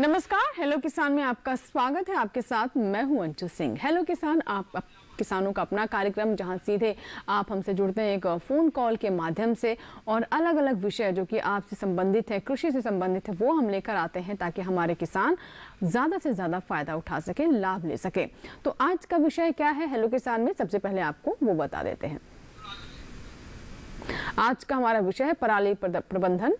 नमस्कार, हेलो किसान में आपका स्वागत है। आपके साथ मैं हूं अंशु सिंह। हेलो किसान, आप किसानों का अपना कार्यक्रम जहां सीधे आप हमसे जुड़ते हैं एक फ़ोन कॉल के माध्यम से और अलग अलग विषय जो कि आपसे संबंधित है, कृषि से संबंधित है, वो हम लेकर आते हैं ताकि हमारे किसान ज़्यादा से ज़्यादा फ़ायदा उठा सके, लाभ ले सके। तो आज का विषय क्या है हेलो किसान में, सबसे पहले आपको वो बता देते हैं। आज का हमारा विषय है पराली प्रबंधन।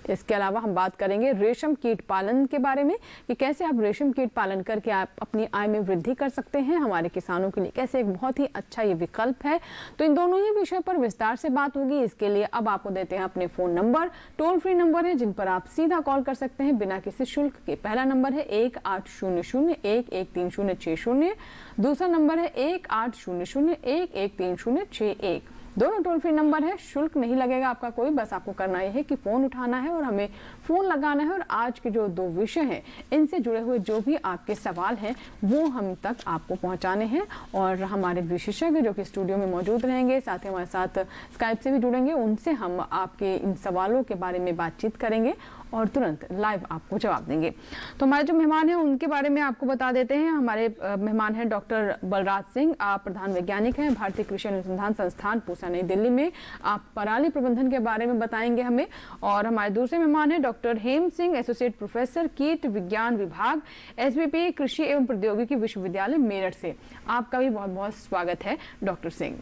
इसके अलावा हम बात करेंगे रेशम कीट पालन के बारे में कि कैसे आप रेशम कीट पालन करके आप अपनी आय में वृद्धि कर सकते हैं। हमारे किसानों के लिए कैसे एक बहुत ही अच्छा ये विकल्प है। तो इन दोनों ही विषय पर विस्तार से बात होगी। इसके लिए अब आपको देते हैं अपने phone number, toll free number है जिन पर आप सीधा कॉल कर सकते हैं बिना किसी शुल्क के। पहला नंबर है 1800-113060, दूसरा नंबर है 1800-113061। दोनों टोल फ्री नंबर है, शुल्क नहीं लगेगा आपका कोई, बस आपको करना यह है कि फ़ोन उठाना है और हमें फ़ोन लगाना है और आज के जो दो विषय हैं इनसे जुड़े हुए जो भी आपके सवाल हैं वो हम तक आपको पहुंचाने हैं। और हमारे विशेषज्ञ जो कि स्टूडियो में मौजूद रहेंगे, साथ ही हमारे साथ स्काइप से भी जुड़ेंगे, उनसे हम आपके इन सवालों के बारे में बातचीत करेंगे और तुरंत लाइव आपको जवाब देंगे। तो हमारे जो मेहमान हैं उनके बारे में आपको बता देते हैं। हमारे मेहमान हैं डॉक्टर बलराज सिंह, आप प्रधान वैज्ञानिक हैं भारतीय कृषि अनुसंधान संस्थान पूसा नई दिल्ली में। आप पराली प्रबंधन के बारे में बताएंगे हमें। और हमारे दूसरे मेहमान हैं डॉक्टर हेम सिंह, एसोसिएट प्रोफेसर कीट विज्ञान विभाग, एसबीपी कृषि एवं प्रौद्योगिकी विश्वविद्यालय मेरठ से। आपका भी बहुत बहुत स्वागत है डॉक्टर सिंह।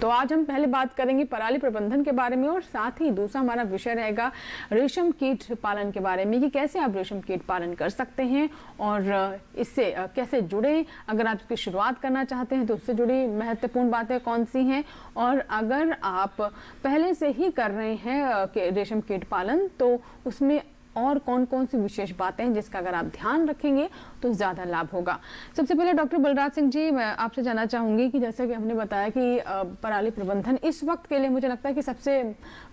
तो आज हम पहले बात करेंगे पराली प्रबंधन के बारे में और साथ ही दूसरा हमारा विषय रहेगा रेशम कीट पालन के बारे में कि कैसे आप रेशम कीट पालन कर सकते हैं और इससे कैसे जुड़े। अगर आप इसकी शुरुआत करना चाहते हैं तो उससे जुड़ी महत्वपूर्ण बातें कौन सी हैं, और अगर आप पहले से ही कर रहे हैं रेशम कीट पालन तो उसमें और कौन कौन सी विशेष बातें हैं जिसका अगर आप ध्यान रखेंगे तो ज़्यादा लाभ होगा। सबसे पहले डॉक्टर बलराज सिंह जी, मैं आपसे जानना चाहूँगी कि जैसे कि हमने बताया कि पराली प्रबंधन इस वक्त के लिए मुझे लगता है कि सबसे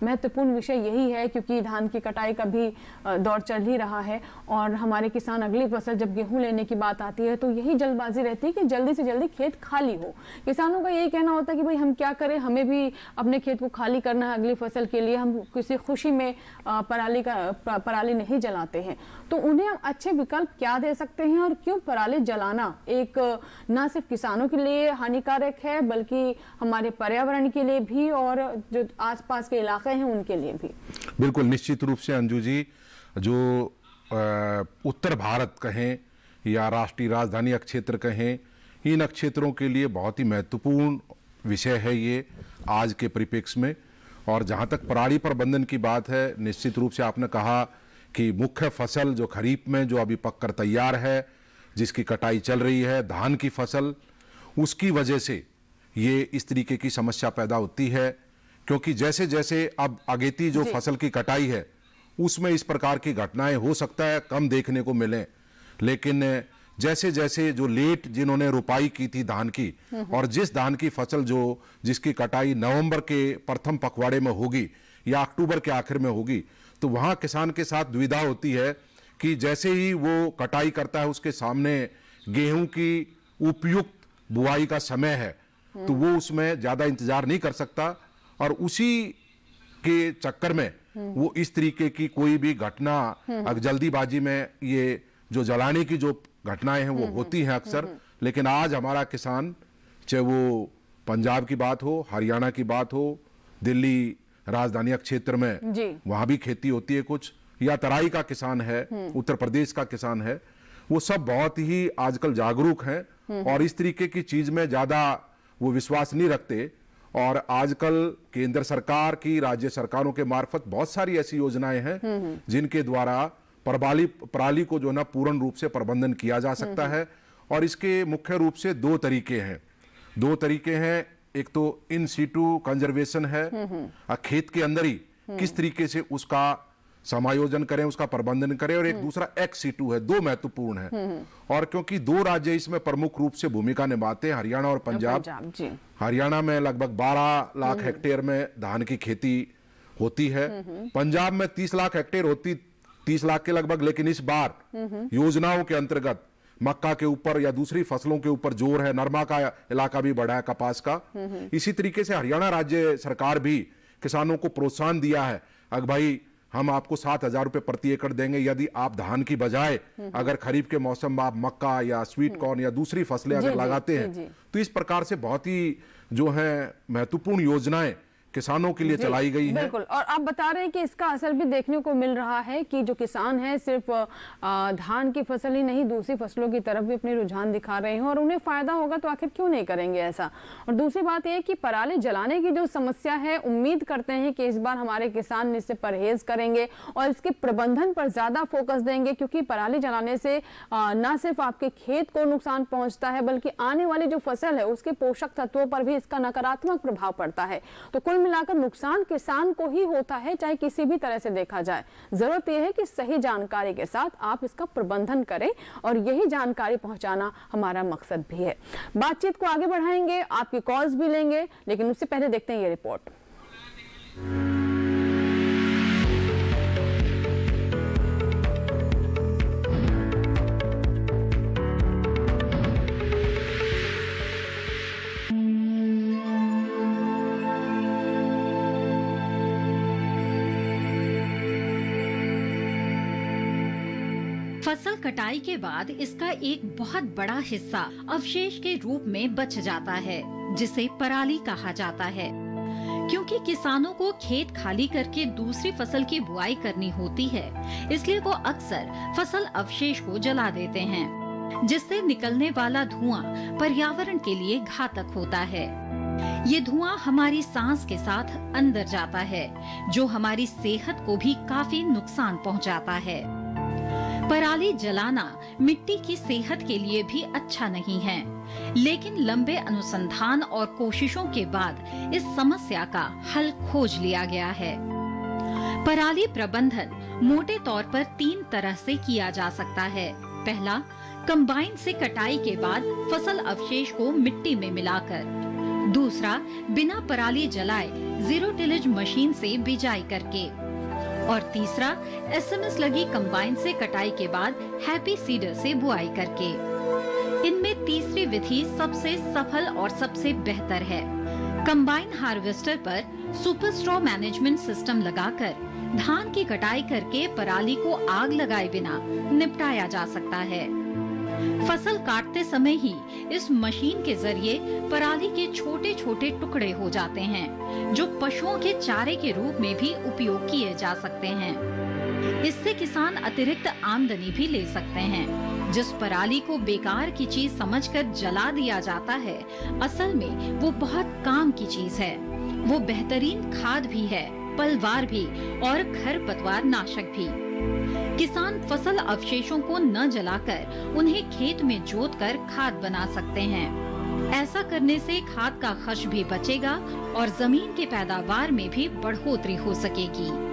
महत्वपूर्ण विषय यही है, क्योंकि धान की कटाई का भी दौर चल ही रहा है और हमारे किसान अगली फसल जब गेहूँ लेने की बात आती है तो यही जल्दबाजी रहती है कि जल्दी से जल्दी खेत खाली हो। किसानों का यही कहना होता है कि भाई हम क्या करें, हमें भी अपने खेत को खाली करना है अगली फसल के लिए, हम किसी खुशी में पराली नहीं जलाते हैं। तो उन्हें हम अच्छे विकल्प क्या दे सकते हैं और क्यों पराली जलाना एक ना सिर्फ किसानों के लिए हानिकारक है बल्कि हमारे पर्यावरण के लिए भी और जो आसपास के इलाके हैं उनके लिए भी। बिल्कुल निश्चित रूप से अंजू जी, जो उत्तर भारत कहें या राष्ट्रीय राजधानी क्षेत्र कहें, इन क्षेत्रों के लिए बहुत ही महत्वपूर्ण विषय है ये आज के परिप्रेक्ष्य में। और जहाँ तक पराली प्रबंधन की बात है, निश्चित रूप से आपने कहा कि मुख्य फसल जो खरीफ में जो अभी पककर तैयार है, जिसकी कटाई चल रही है, धान की फसल, उसकी वजह से ये इस तरीके की समस्या पैदा होती है। क्योंकि जैसे जैसे अब अगेती जो फसल की कटाई है उसमें इस प्रकार की घटनाएं हो सकता है कम देखने को मिलें, लेकिन जैसे जैसे जो लेट जिन्होंने रुपाई की थी धान की और जिस धान की फसल जिसकी कटाई नवंबर के प्रथम पखवाड़े में होगी या अक्टूबर के आखिर में होगी, तो वहां किसान के साथ दुविधा होती है कि जैसे ही वो कटाई करता है उसके सामने गेहूं की उपयुक्त बुआई का समय है तो वो उसमें ज्यादा इंतजार नहीं कर सकता और उसी के चक्कर में वो इस तरीके की कोई भी घटना जल्दीबाजी में ये जो जलाने की जो घटनाएं हैं वो होती हैं अक्सर। लेकिन आज हमारा किसान, चाहे वो पंजाब की बात हो, हरियाणा की बात हो, दिल्ली राजधानी क्षेत्र में वहां भी खेती होती है कुछ, या तराई का किसान है, उत्तर प्रदेश का किसान है, वो सब बहुत ही आजकल जागरूक हैं और इस तरीके की चीज में ज्यादा वो विश्वास नहीं रखते। और आजकल केंद्र सरकार की, राज्य सरकारों के मार्फत बहुत सारी ऐसी योजनाएं हैं जिनके द्वारा पराली को जो ना पूर्ण रूप से प्रबंधन किया जा सकता है। और इसके मुख्य रूप से दो तरीके हैं। एक तो इन सीटू कंजर्वेशन है, खेत के अंदर ही किस तरीके से उसका समायोजन करें, उसका प्रबंधन करें, और एक दूसरा एक्स सीटू है। दो महत्वपूर्ण है और क्योंकि दो राज्य इसमें प्रमुख रूप से भूमिका निभाते हैं, हरियाणा और पंजाब। हरियाणा में लगभग 12 लाख हेक्टेयर में धान की खेती होती है, पंजाब में 30 लाख हेक्टेयर होती, 30 लाख के लगभग। लेकिन इस बार योजनाओं के अंतर्गत मक्का के ऊपर या दूसरी फसलों के ऊपर जोर है, नरमा का इलाका भी बढ़ा है, कपास का। इसी तरीके से हरियाणा राज्य सरकार भी किसानों को प्रोत्साहन दिया है, अगर भाई हम आपको 7,000 रुपये प्रति एकड़ देंगे यदि आप धान की बजाय अगर खरीफ के मौसम में आप मक्का या स्वीट कॉर्न या दूसरी फसलें अगर लगाते हैं तो इस प्रकार से बहुत ही जो है महत्वपूर्ण योजनाएं किसानों के लिए चलाई गई है। बिल्कुल, और आप बता रहे हैं कि इसका असर भी देखने को मिल रहा है कि जो किसान हैं सिर्फ धान की फसल ही नहीं दूसरी फसलों की तरफ भी अपने रुझान दिखा रहे हैं और उन्हें फायदा होगा तो आखिर क्यों नहीं करेंगे ऐसा। और दूसरी बात यह कि पराली जलाने की जो समस्या है, उम्मीद करते हैं कि इस बार हमारे किसान इससे परहेज करेंगे और इसके प्रबंधन पर ज्यादा फोकस देंगे, क्योंकि पराली जलाने से न सिर्फ आपके खेत को नुकसान पहुंचता है बल्कि आने वाली जो फसल है उसके पोषक तत्वों पर भी इसका नकारात्मक प्रभाव पड़ता है। तो कुल मिलाकर नुकसान किसान को ही होता है, चाहे किसी भी तरह से देखा जाए। जरूरत यह है कि सही जानकारी के साथ आप इसका प्रबंधन करें और यही जानकारी पहुंचाना हमारा मकसद भी है। बातचीत को आगे बढ़ाएंगे, आपकी कॉल्स भी लेंगे, लेकिन उससे पहले देखते हैं ये रिपोर्ट। फसल कटाई के बाद इसका एक बहुत बड़ा हिस्सा अवशेष के रूप में बच जाता है, जिसे पराली कहा जाता है। क्योंकि किसानों को खेत खाली करके दूसरी फसल की बुआई करनी होती है, इसलिए वो अक्सर फसल अवशेष को जला देते हैं, जिससे निकलने वाला धुआं पर्यावरण के लिए घातक होता है। ये धुआं हमारी सांस के साथ अंदर जाता है, जो हमारी सेहत को भी काफी नुकसान पहुंचाता है। पराली जलाना मिट्टी की सेहत के लिए भी अच्छा नहीं है, लेकिन लंबे अनुसंधान और कोशिशों के बाद इस समस्या का हल खोज लिया गया है। पराली प्रबंधन मोटे तौर पर 3 तरह से किया जा सकता है। पहला, कंबाइन से कटाई के बाद फसल अवशेष को मिट्टी में मिलाकर। दूसरा, बिना पराली जलाए जीरो टिलेज मशीन से बिजाई करके। और तीसरा, एसएमएस लगी कंबाइन से कटाई के बाद हैप्पी सीडर से बुआई करके। इनमें तीसरी विधि सबसे सफल और सबसे बेहतर है। कंबाइन हार्वेस्टर पर सुपर स्ट्रॉ मैनेजमेंट सिस्टम लगाकर धान की कटाई करके पराली को आग लगाए बिना निपटाया जा सकता है। फसल काटते समय ही इस मशीन के जरिए पराली के छोटे छोटे टुकड़े हो जाते हैं, जो पशुओं के चारे के रूप में भी उपयोग किए जा सकते हैं। इससे किसान अतिरिक्त आमदनी भी ले सकते हैं। जिस पराली को बेकार की चीज समझकर जला दिया जाता है, असल में वो बहुत काम की चीज है। वो बेहतरीन खाद भी है, पलवार भी और खरपतवार नाशक भी। किसान फसल अवशेषों को न जलाकर उन्हें खेत में जोतकर खाद बना सकते हैं। ऐसा करने से खाद का खर्च भी बचेगा और जमीन के पैदावार में भी बढ़ोतरी हो सकेगी।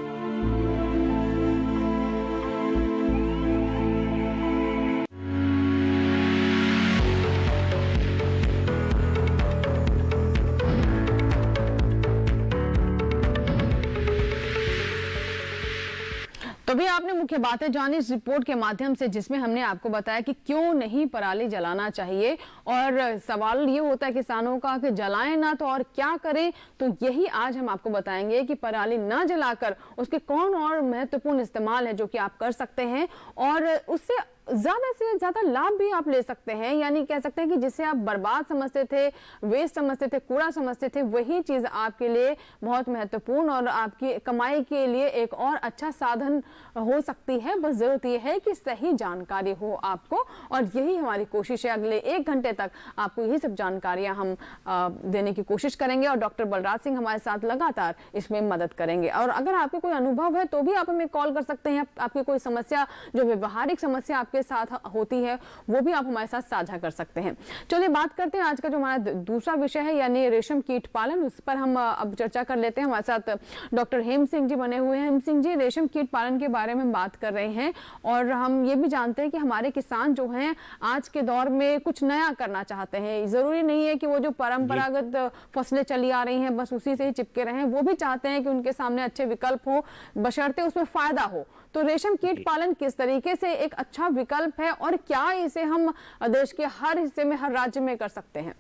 तो भी आपने मुख्य बातें जानी इस रिपोर्ट के माध्यम से, जिसमें हमने आपको बताया कि क्यों नहीं पराली जलाना चाहिए। और सवाल ये होता है किसानों का कि जलाएं ना तो और क्या करें। तो यही आज हम आपको बताएंगे कि पराली ना जलाकर उसके कौन और महत्वपूर्ण इस्तेमाल है जो कि आप कर सकते हैं और उससे ज्यादा से ज्यादा लाभ भी आप ले सकते हैं। यानी कह सकते हैं कि जिसे आप बर्बाद समझते थे, वेस्ट समझते थे, कूड़ा समझते थे, वही चीज आपके लिए बहुत महत्वपूर्ण और आपकी कमाई के लिए एक और अच्छा साधन हो सकती है। बस जरूरत यह है कि सही जानकारी हो आपको, और यही हमारी कोशिश है। अगले 1 घंटे तक आपको यही सब जानकारियां हम देने की कोशिश करेंगे और डॉक्टर बलराज सिंह हमारे साथ लगातार इसमें मदद करेंगे। और अगर आपको कोई अनुभव है तो भी आप हमें कॉल कर सकते हैं। आपकी कोई समस्या, जो व्यवहारिक समस्या आपके साथ होती है, वो भी आप हमारे साथ साझा कर सकते हैं। चलिए बात करते हैं आज का जो हमारा दूसरा विषय है, यानी रेशम कीट पालन। उस पर हम अब चर्चा कर लेते हैं। हमारे साथ डॉक्टर हेम सिंह जी बने हुए हैं। हेम सिंह जी, रेशम कीट पालन के बारे में बात कर रहे हैं और हम ये भी जानते हैं कि हमारे किसान जो हैं आज के दौर में कुछ नया करना चाहते हैं। जरूरी नहीं है कि वो जो परंपरागत फसलें चली आ रही हैं बस उसी से ही चिपके रहें। वो भी चाहते हैं कि उनके सामने अच्छे विकल्प हो, बशर्ते उसमें फायदा हो। तो रेशम कीट पालन किस तरीके से एक अच्छा विकल्प है और क्या इसे हम देश के हर हिस्से में, हर राज्य में कर सकते हैं?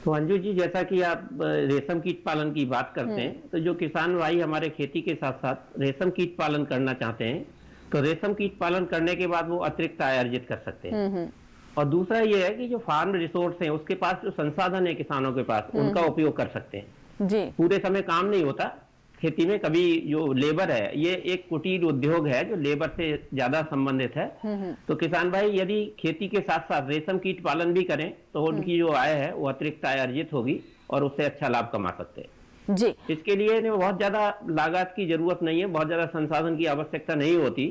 तो अंजू जी, जैसा कि आप रेशम कीट पालन की बात करते हैं, तो जो किसान भाई हमारे खेती के साथ साथ रेशम कीट पालन करना चाहते हैं, तो रेशम कीट पालन करने के बाद वो अतिरिक्त आय अर्जित कर सकते हैं। और दूसरा ये है कि जो फार्म रिसोर्स हैं, उसके पास जो संसाधन है किसानों के पास, उनका उपयोग कर सकते हैं। जी। पूरे समय काम नहीं होता खेती में, कभी जो लेबर है, ये एक कुटीर उद्योग है जो लेबर से ज्यादा संबंधित है। तो किसान भाई यदि खेती के साथ साथ रेशम कीट पालन भी करें तो उनकी जो आय है वो अतिरिक्त आय अर्जित होगी और उससे अच्छा लाभ कमा सकते हैं। जी। इसके लिए इन्हें बहुत ज्यादा लागत की जरूरत नहीं है, बहुत ज्यादा संसाधन की आवश्यकता नहीं होती,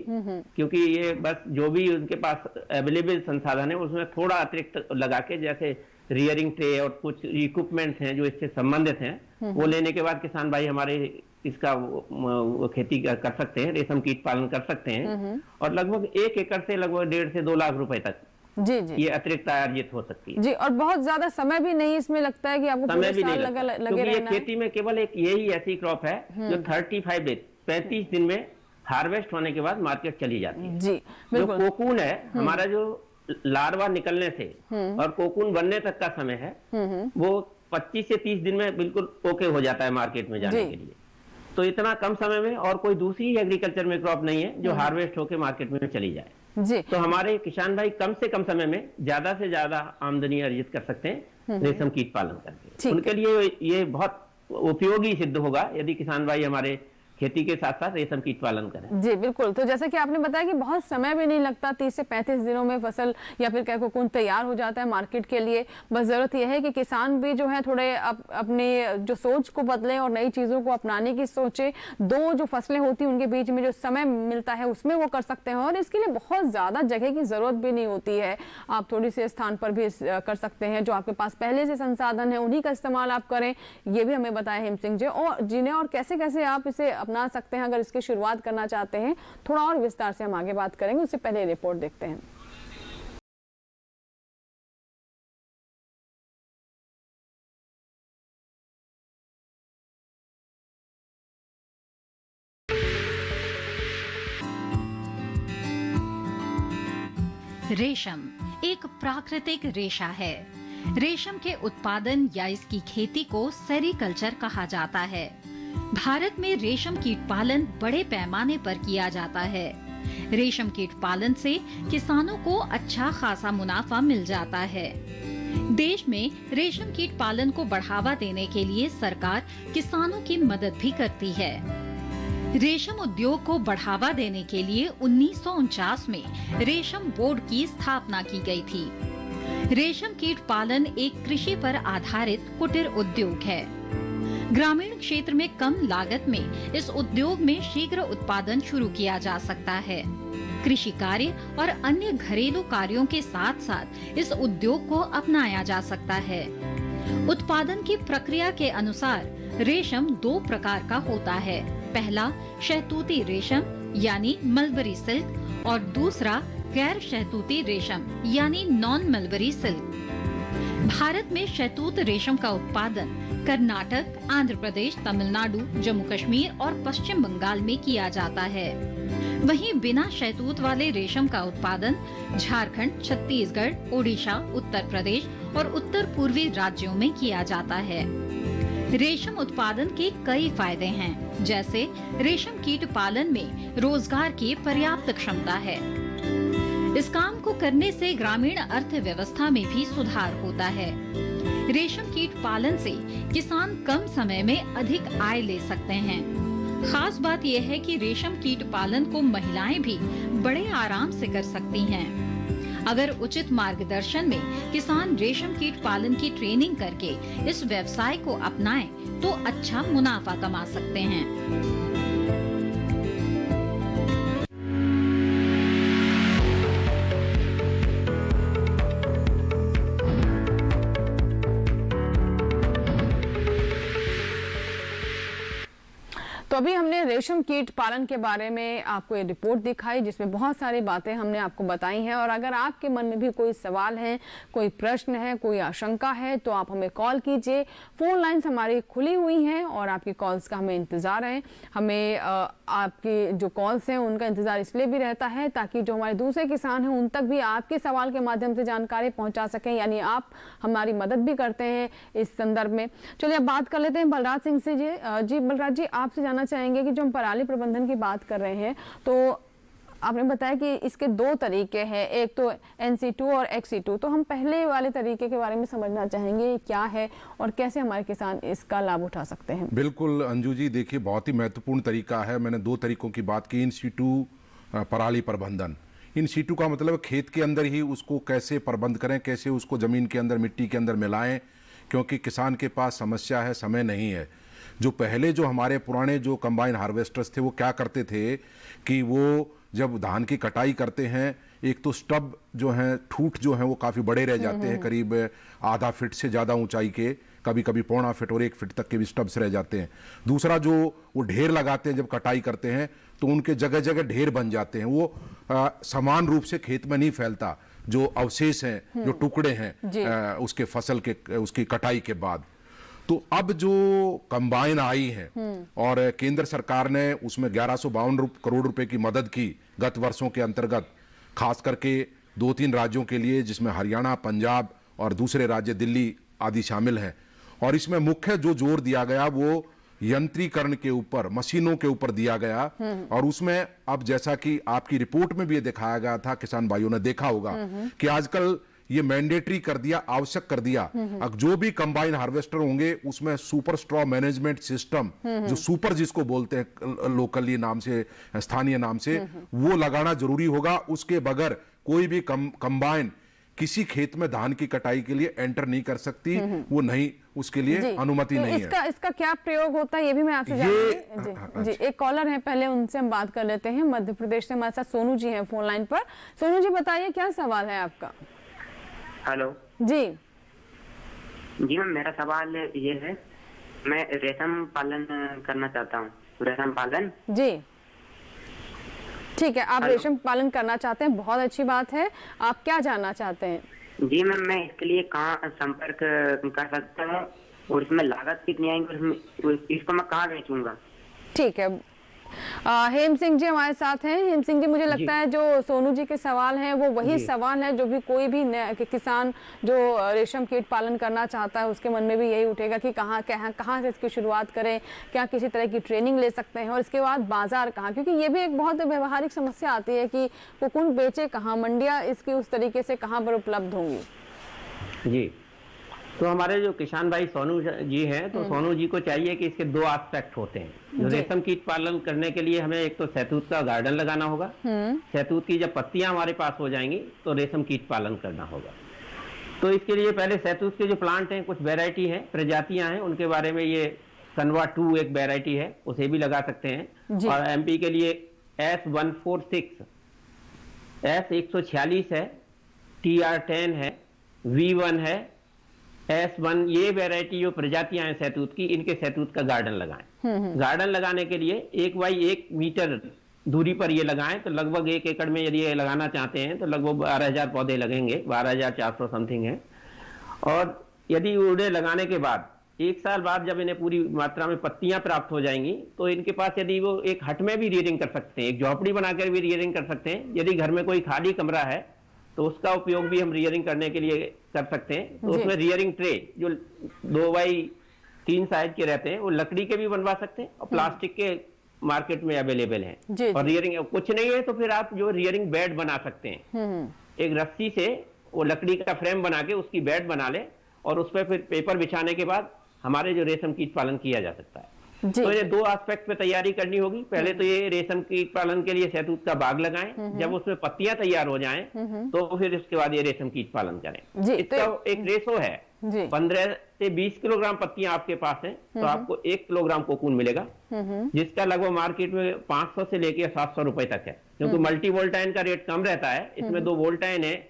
क्योंकि ये बस जो भी उनके पास अवेलेबल संसाधन है उसमें थोड़ा अतिरिक्त लगा के, जैसे रियरिंग ट्रे और कुछ इक्विपमेंट हैं जो इससे संबंधित हैं, वो लेने के बाद किसान भाई हमारे इसका वो खेती कर सकते हैं, रेशम कीट पालन कर सकते हैं। और लगभग 1 एकड़ से लगभग 1.5 से 2 लाख रुपए तक जी जी ये अतिरिक्त आय अर्जित हो सकती है। जी। और बहुत ज्यादा समय भी नहीं इसमें लगता है कि आपको समय पूरे भी नहीं साल लगता, लगे क्योंकि ये रहना है। खेती में केवल एक यही ऐसी क्रॉप है जो 35 डेज 35 दिन में हार्वेस्ट होने के बाद मार्केट चली जाती है। जी जो बिल्कुल। कोकून है हमारा, जो लार्वा निकलने से और कोकून बनने तक का समय है, वो 25 से 30 दिन में बिल्कुल ओके हो जाता है मार्केट में जाने के लिए। तो इतना कम समय में और कोई दूसरी एग्रीकल्चर में क्रॉप नहीं है जो हार्वेस्ट होके मार्केट में चली जाए। जी। तो हमारे किसान भाई कम से कम समय में ज्यादा से ज्यादा आमदनी अर्जित कर सकते हैं रेशम कीट पालन करके। उनके लिए ये बहुत उपयोगी सिद्ध होगा यदि किसान भाई हमारे खेती के साथ साथ रेशम कीट पालन करें। जी बिल्कुल। तो जैसा कि आपने बताया कि बहुत समय भी नहीं लगता, 30 से 35 दिनों में फसल या फिर क्या कोकून तैयार हो जाता है मार्केट के लिए। बस जरूरत यह है कि किसान भी जो है थोड़े अपने जो सोच को बदलें और नई चीज़ों को अपनाने की सोचे। 2 जो फसलें होती हैं उनके बीच में जो समय मिलता है उसमें वो कर सकते हैं, और इसके लिए बहुत ज़्यादा जगह की ज़रूरत भी नहीं होती है। आप थोड़ी से स्थान पर भी कर सकते हैं, जो आपके पास पहले से संसाधन है उन्हीं का इस्तेमाल आप करें। ये भी हमें बताया हिम सिंह जी और जिन्हें, और कैसे कैसे आप इसे अपना सकते हैं अगर इसकी शुरुआत करना चाहते हैं। थोड़ा और विस्तार से हम आगे बात करेंगे, उससे पहले रिपोर्ट देखते हैं। रेशम एक प्राकृतिक रेशा है। रेशम के उत्पादन या इसकी खेती को सेरीकल्चर कहा जाता है। भारत में रेशम कीट पालन बड़े पैमाने पर किया जाता है। रेशम कीट पालन से किसानों को अच्छा खासा मुनाफा मिल जाता है। देश में रेशम कीट पालन को बढ़ावा देने के लिए सरकार किसानों की मदद भी करती है। रेशम उद्योग को बढ़ावा देने के लिए 1949 में रेशम बोर्ड की स्थापना की गई थी। रेशम कीट पालन एक कृषि पर आधारित कुटीर उद्योग है। ग्रामीण क्षेत्र में कम लागत में इस उद्योग में शीघ्र उत्पादन शुरू किया जा सकता है। कृषि कार्य और अन्य घरेलू कार्यों के साथ साथ इस उद्योग को अपनाया जा सकता है। उत्पादन की प्रक्रिया के अनुसार रेशम 2 प्रकार का होता है। पहला शहतूती रेशम यानी मलबरी सिल्क और दूसरा गैर शहतूती रेशम यानी नॉन मलबरी सिल्क। भारत में शहतूत रेशम का उत्पादन कर्नाटक, आंध्र प्रदेश, तमिलनाडु, जम्मू कश्मीर और पश्चिम बंगाल में किया जाता है। वहीं बिना शहतूत वाले रेशम का उत्पादन झारखंड, छत्तीसगढ़, ओडिशा, उत्तर प्रदेश और उत्तर पूर्वी राज्यों में किया जाता है। रेशम उत्पादन के कई फायदे हैं, जैसे रेशम कीट पालन में रोजगार की पर्याप्त क्षमता है। इस काम को करने से ग्रामीण अर्थव्यवस्था में भी सुधार होता है। रेशम कीट पालन से किसान कम समय में अधिक आय ले सकते हैं। खास बात यह है कि रेशम कीट पालन को महिलाएं भी बड़े आराम से कर सकती हैं। अगर उचित मार्गदर्शन में किसान रेशम कीट पालन की ट्रेनिंग करके इस व्यवसाय को अपनाएं तो अच्छा मुनाफा कमा सकते हैं। तो अभी हमने रेशम कीट पालन के बारे में आपको ये रिपोर्ट दिखाई जिसमें बहुत सारी बातें हमने आपको बताई हैं, और अगर आपके मन में भी कोई सवाल है, कोई प्रश्न है, कोई आशंका है तो आप हमें कॉल कीजिए। फोन लाइन्स हमारी खुली हुई हैं और आपकी कॉल्स का हमें इंतज़ार है। हमें आपकी जो कॉल्स हैं उनका इंतज़ार इसलिए भी रहता है ताकि जो हमारे दूसरे किसान हैं उन तक भी आपके सवाल के माध्यम से जानकारी पहुँचा सकें, यानी आप हमारी मदद भी करते हैं इस संदर्भ में। चलिए अब बात कर लेते हैं बलराज सिंह से। जी बलराज जी, आपसे जानना चाहेंगे कि जो हम पराली प्रबंधन की बात कर रहे हैं तो आपने बताया कि इसके दो तरीके हैं, एक तो NC2 और XC2। तो हम पहले वाले तरीके के बारे में समझना चाहेंगे क्या है और कैसे हमारे किसान इसका लाभ उठा सकते हैं। बिल्कुल अंजू जी, देखिए बहुत ही महत्वपूर्ण तरीका है। मैंने दो तरीकों की बात की, In-situ पराली प्रबंधन। In-situ का मतलब खेत के अंदर ही उसको कैसे प्रबंध करें, कैसे उसको ज़मीन के अंदर, मिट्टी के अंदर मिलाएं, क्योंकि किसान के पास समस्या है, समय नहीं है। जो पहले जो हमारे पुराने जो कंबाइन हार्वेस्टर्स थे वो क्या करते थे कि वो जब धान की कटाई करते हैं, एक तो स्टब जो हैं, ठूठ जो हैं वो काफ़ी बड़े रह जाते हैं, करीब आधा फीट से ज़्यादा ऊंचाई के, कभी कभी पौना फीट और 1 फीट तक के भी स्टब्स रह जाते हैं। दूसरा जो वो ढेर लगाते हैं जब कटाई करते हैं तो उनके जगह जगह ढेर बन जाते हैं, वो समान रूप से खेत में नहीं फैलता। जो अवशेष हैं, जो टुकड़े हैं उसके फसल के, उसकी कटाई के बाद। तो अब जो कंबाइन आई है और केंद्र सरकार ने उसमें 1152 करोड़ रुपए की मदद की गत वर्षों के अंतर्गत, खास करके 2-3 राज्यों के लिए जिसमें हरियाणा, पंजाब और दूसरे राज्य दिल्ली आदि शामिल हैं। और इसमें मुख्य जो जोर दिया गया वो यंत्रीकरण के ऊपर, मशीनों के ऊपर दिया गया। और उसमें अब जैसा कि आपकी रिपोर्ट में भी ये दिखाया गया था, किसान भाइयों ने देखा होगा कि आजकल ये मैंडेटरी कर दिया, आवश्यक कर दिया। अब जो भी कंबाइन हार्वेस्टर होंगे उसमें सुपर स्ट्रॉ मैनेजमेंट सिस्टम, जो सुपर जिसको बोलते हैं लोकली नाम से, स्थानीय नाम से, वो लगाना जरूरी होगा। उसके बगैर कोई भी कंबाइन किसी खेत में धान की कटाई के लिए एंटर नहीं कर सकती, वो नहीं, उसके लिए अनुमति तो नहीं है। इसका क्या प्रयोग होता है ये भी मैं आपसे जानूंगी। जी, एक कॉलर है, पहले उनसे हम बात कर लेते हैं। मध्य प्रदेश से हमारे साथ सोनू जी हैं फोन लाइन पर। सोनू जी बताइए क्या सवाल है आपका। हेलो जी जी मैम, मेरा सवाल ये है, मैं रेशम पालन करना चाहता हूँ। रेशम पालन। जी ठीक है, आप रेशम पालन करना चाहते हैं, बहुत अच्छी बात है। आप क्या जानना चाहते हैं? जी मैम, मैं इसके लिए कहाँ संपर्क कर सकता हूँ और इसमें लागत कितनी आएगी, इसको मैं कहाँ बेचूंगा? ठीक है, हेम सिंह जी हमारे साथ हैं। हेम सिंह जी, मुझे लगता है जो सोनू जी के सवाल हैं वो वही सवाल है जो भी कोई भी किसान जो रेशम कीट पालन करना चाहता है उसके मन में भी यही उठेगा कि कहाँ से इसकी शुरुआत करें, क्या किसी तरह की ट्रेनिंग ले सकते हैं, और इसके बाद बाजार कहाँ, क्योंकि ये भी एक बहुत व्यवहारिक समस्या आती है कि कोकून बेचे कहाँ, मंडियाँ इसकी उस तरीके से कहाँ पर उपलब्ध होंगी। जी, तो हमारे जो किसान भाई सोनू जी हैं, तो सोनू जी को चाहिए कि इसके दो एस्पेक्ट होते हैं। रेशम कीट पालन करने के लिए हमें एक तो शहतूत का गार्डन लगाना होगा। शहतूत की जब पत्तियां हमारे पास हो जाएंगी तो रेशम कीट पालन करना होगा। तो इसके लिए पहले शहतूत के जो प्लांट हैं, कुछ वेराइटी हैं, प्रजातियां हैं, उनके बारे में ये कनवा 2 एक वेराइटी है, उसे भी लगा सकते हैं। और MP के लिए S146, S146 है, TR10 है, V1 है, S1, ये वेराइटी जो प्रजातियां हैं शहतूत की, इनके शहतूत का गार्डन लगाएं। गार्डन लगाने के लिए 1 बाई 1 मीटर दूरी पर ये लगाएं, तो लगभग 1 एकड़ में यदि ये लगाना चाहते हैं तो लगभग 12,000 पौधे लगेंगे, 12,400 समथिंग है। और यदि उन्हें लगाने के बाद 1 साल बाद जब इन्हें पूरी मात्रा में पत्तियां प्राप्त हो जाएंगी तो इनके पास यदि वो एक हट में भी रियरिंग कर सकते हैं, एक झोपड़ी बनाकर भी रियरिंग कर सकते हैं। यदि घर में कोई खाली कमरा है तो उसका उपयोग भी हम रियरिंग करने के लिए कर सकते हैं। तो उसमें रियरिंग ट्रे जो 2 बाई 3 साइज के रहते हैं, वो लकड़ी के भी बनवा सकते हैं और प्लास्टिक के मार्केट में अवेलेबल हैं। और रियरिंग कुछ नहीं है तो फिर आप जो रियरिंग बेड बना सकते हैं, एक रस्सी से वो लकड़ी का फ्रेम बना के उसकी बेड बना ले और उस पर फिर पेपर बिछाने के बाद हमारे जो रेशम कीट पालन किया जा सकता है। तो ये 2 एस्पेक्ट पे तैयारी करनी होगी। पहले तो ये रेशम कीट पालन के लिए शहतूत का बाग लगाएं, जब उसमें पत्तियां तैयार हो जाएं तो फिर उसके बाद ये रेशम कीट पालन करें। इसका एक रेशो है, 15 से 20 किलोग्राम पत्तियां आपके पास हैं तो आपको 1 किलोग्राम कोकून मिलेगा, जिसका लगभग मार्केट में 500 से लेकर 700 रुपए तक है। क्योंकि मल्टी वोल्टाइन का रेट कम रहता है, इसमें 2 वोल्टाइन है,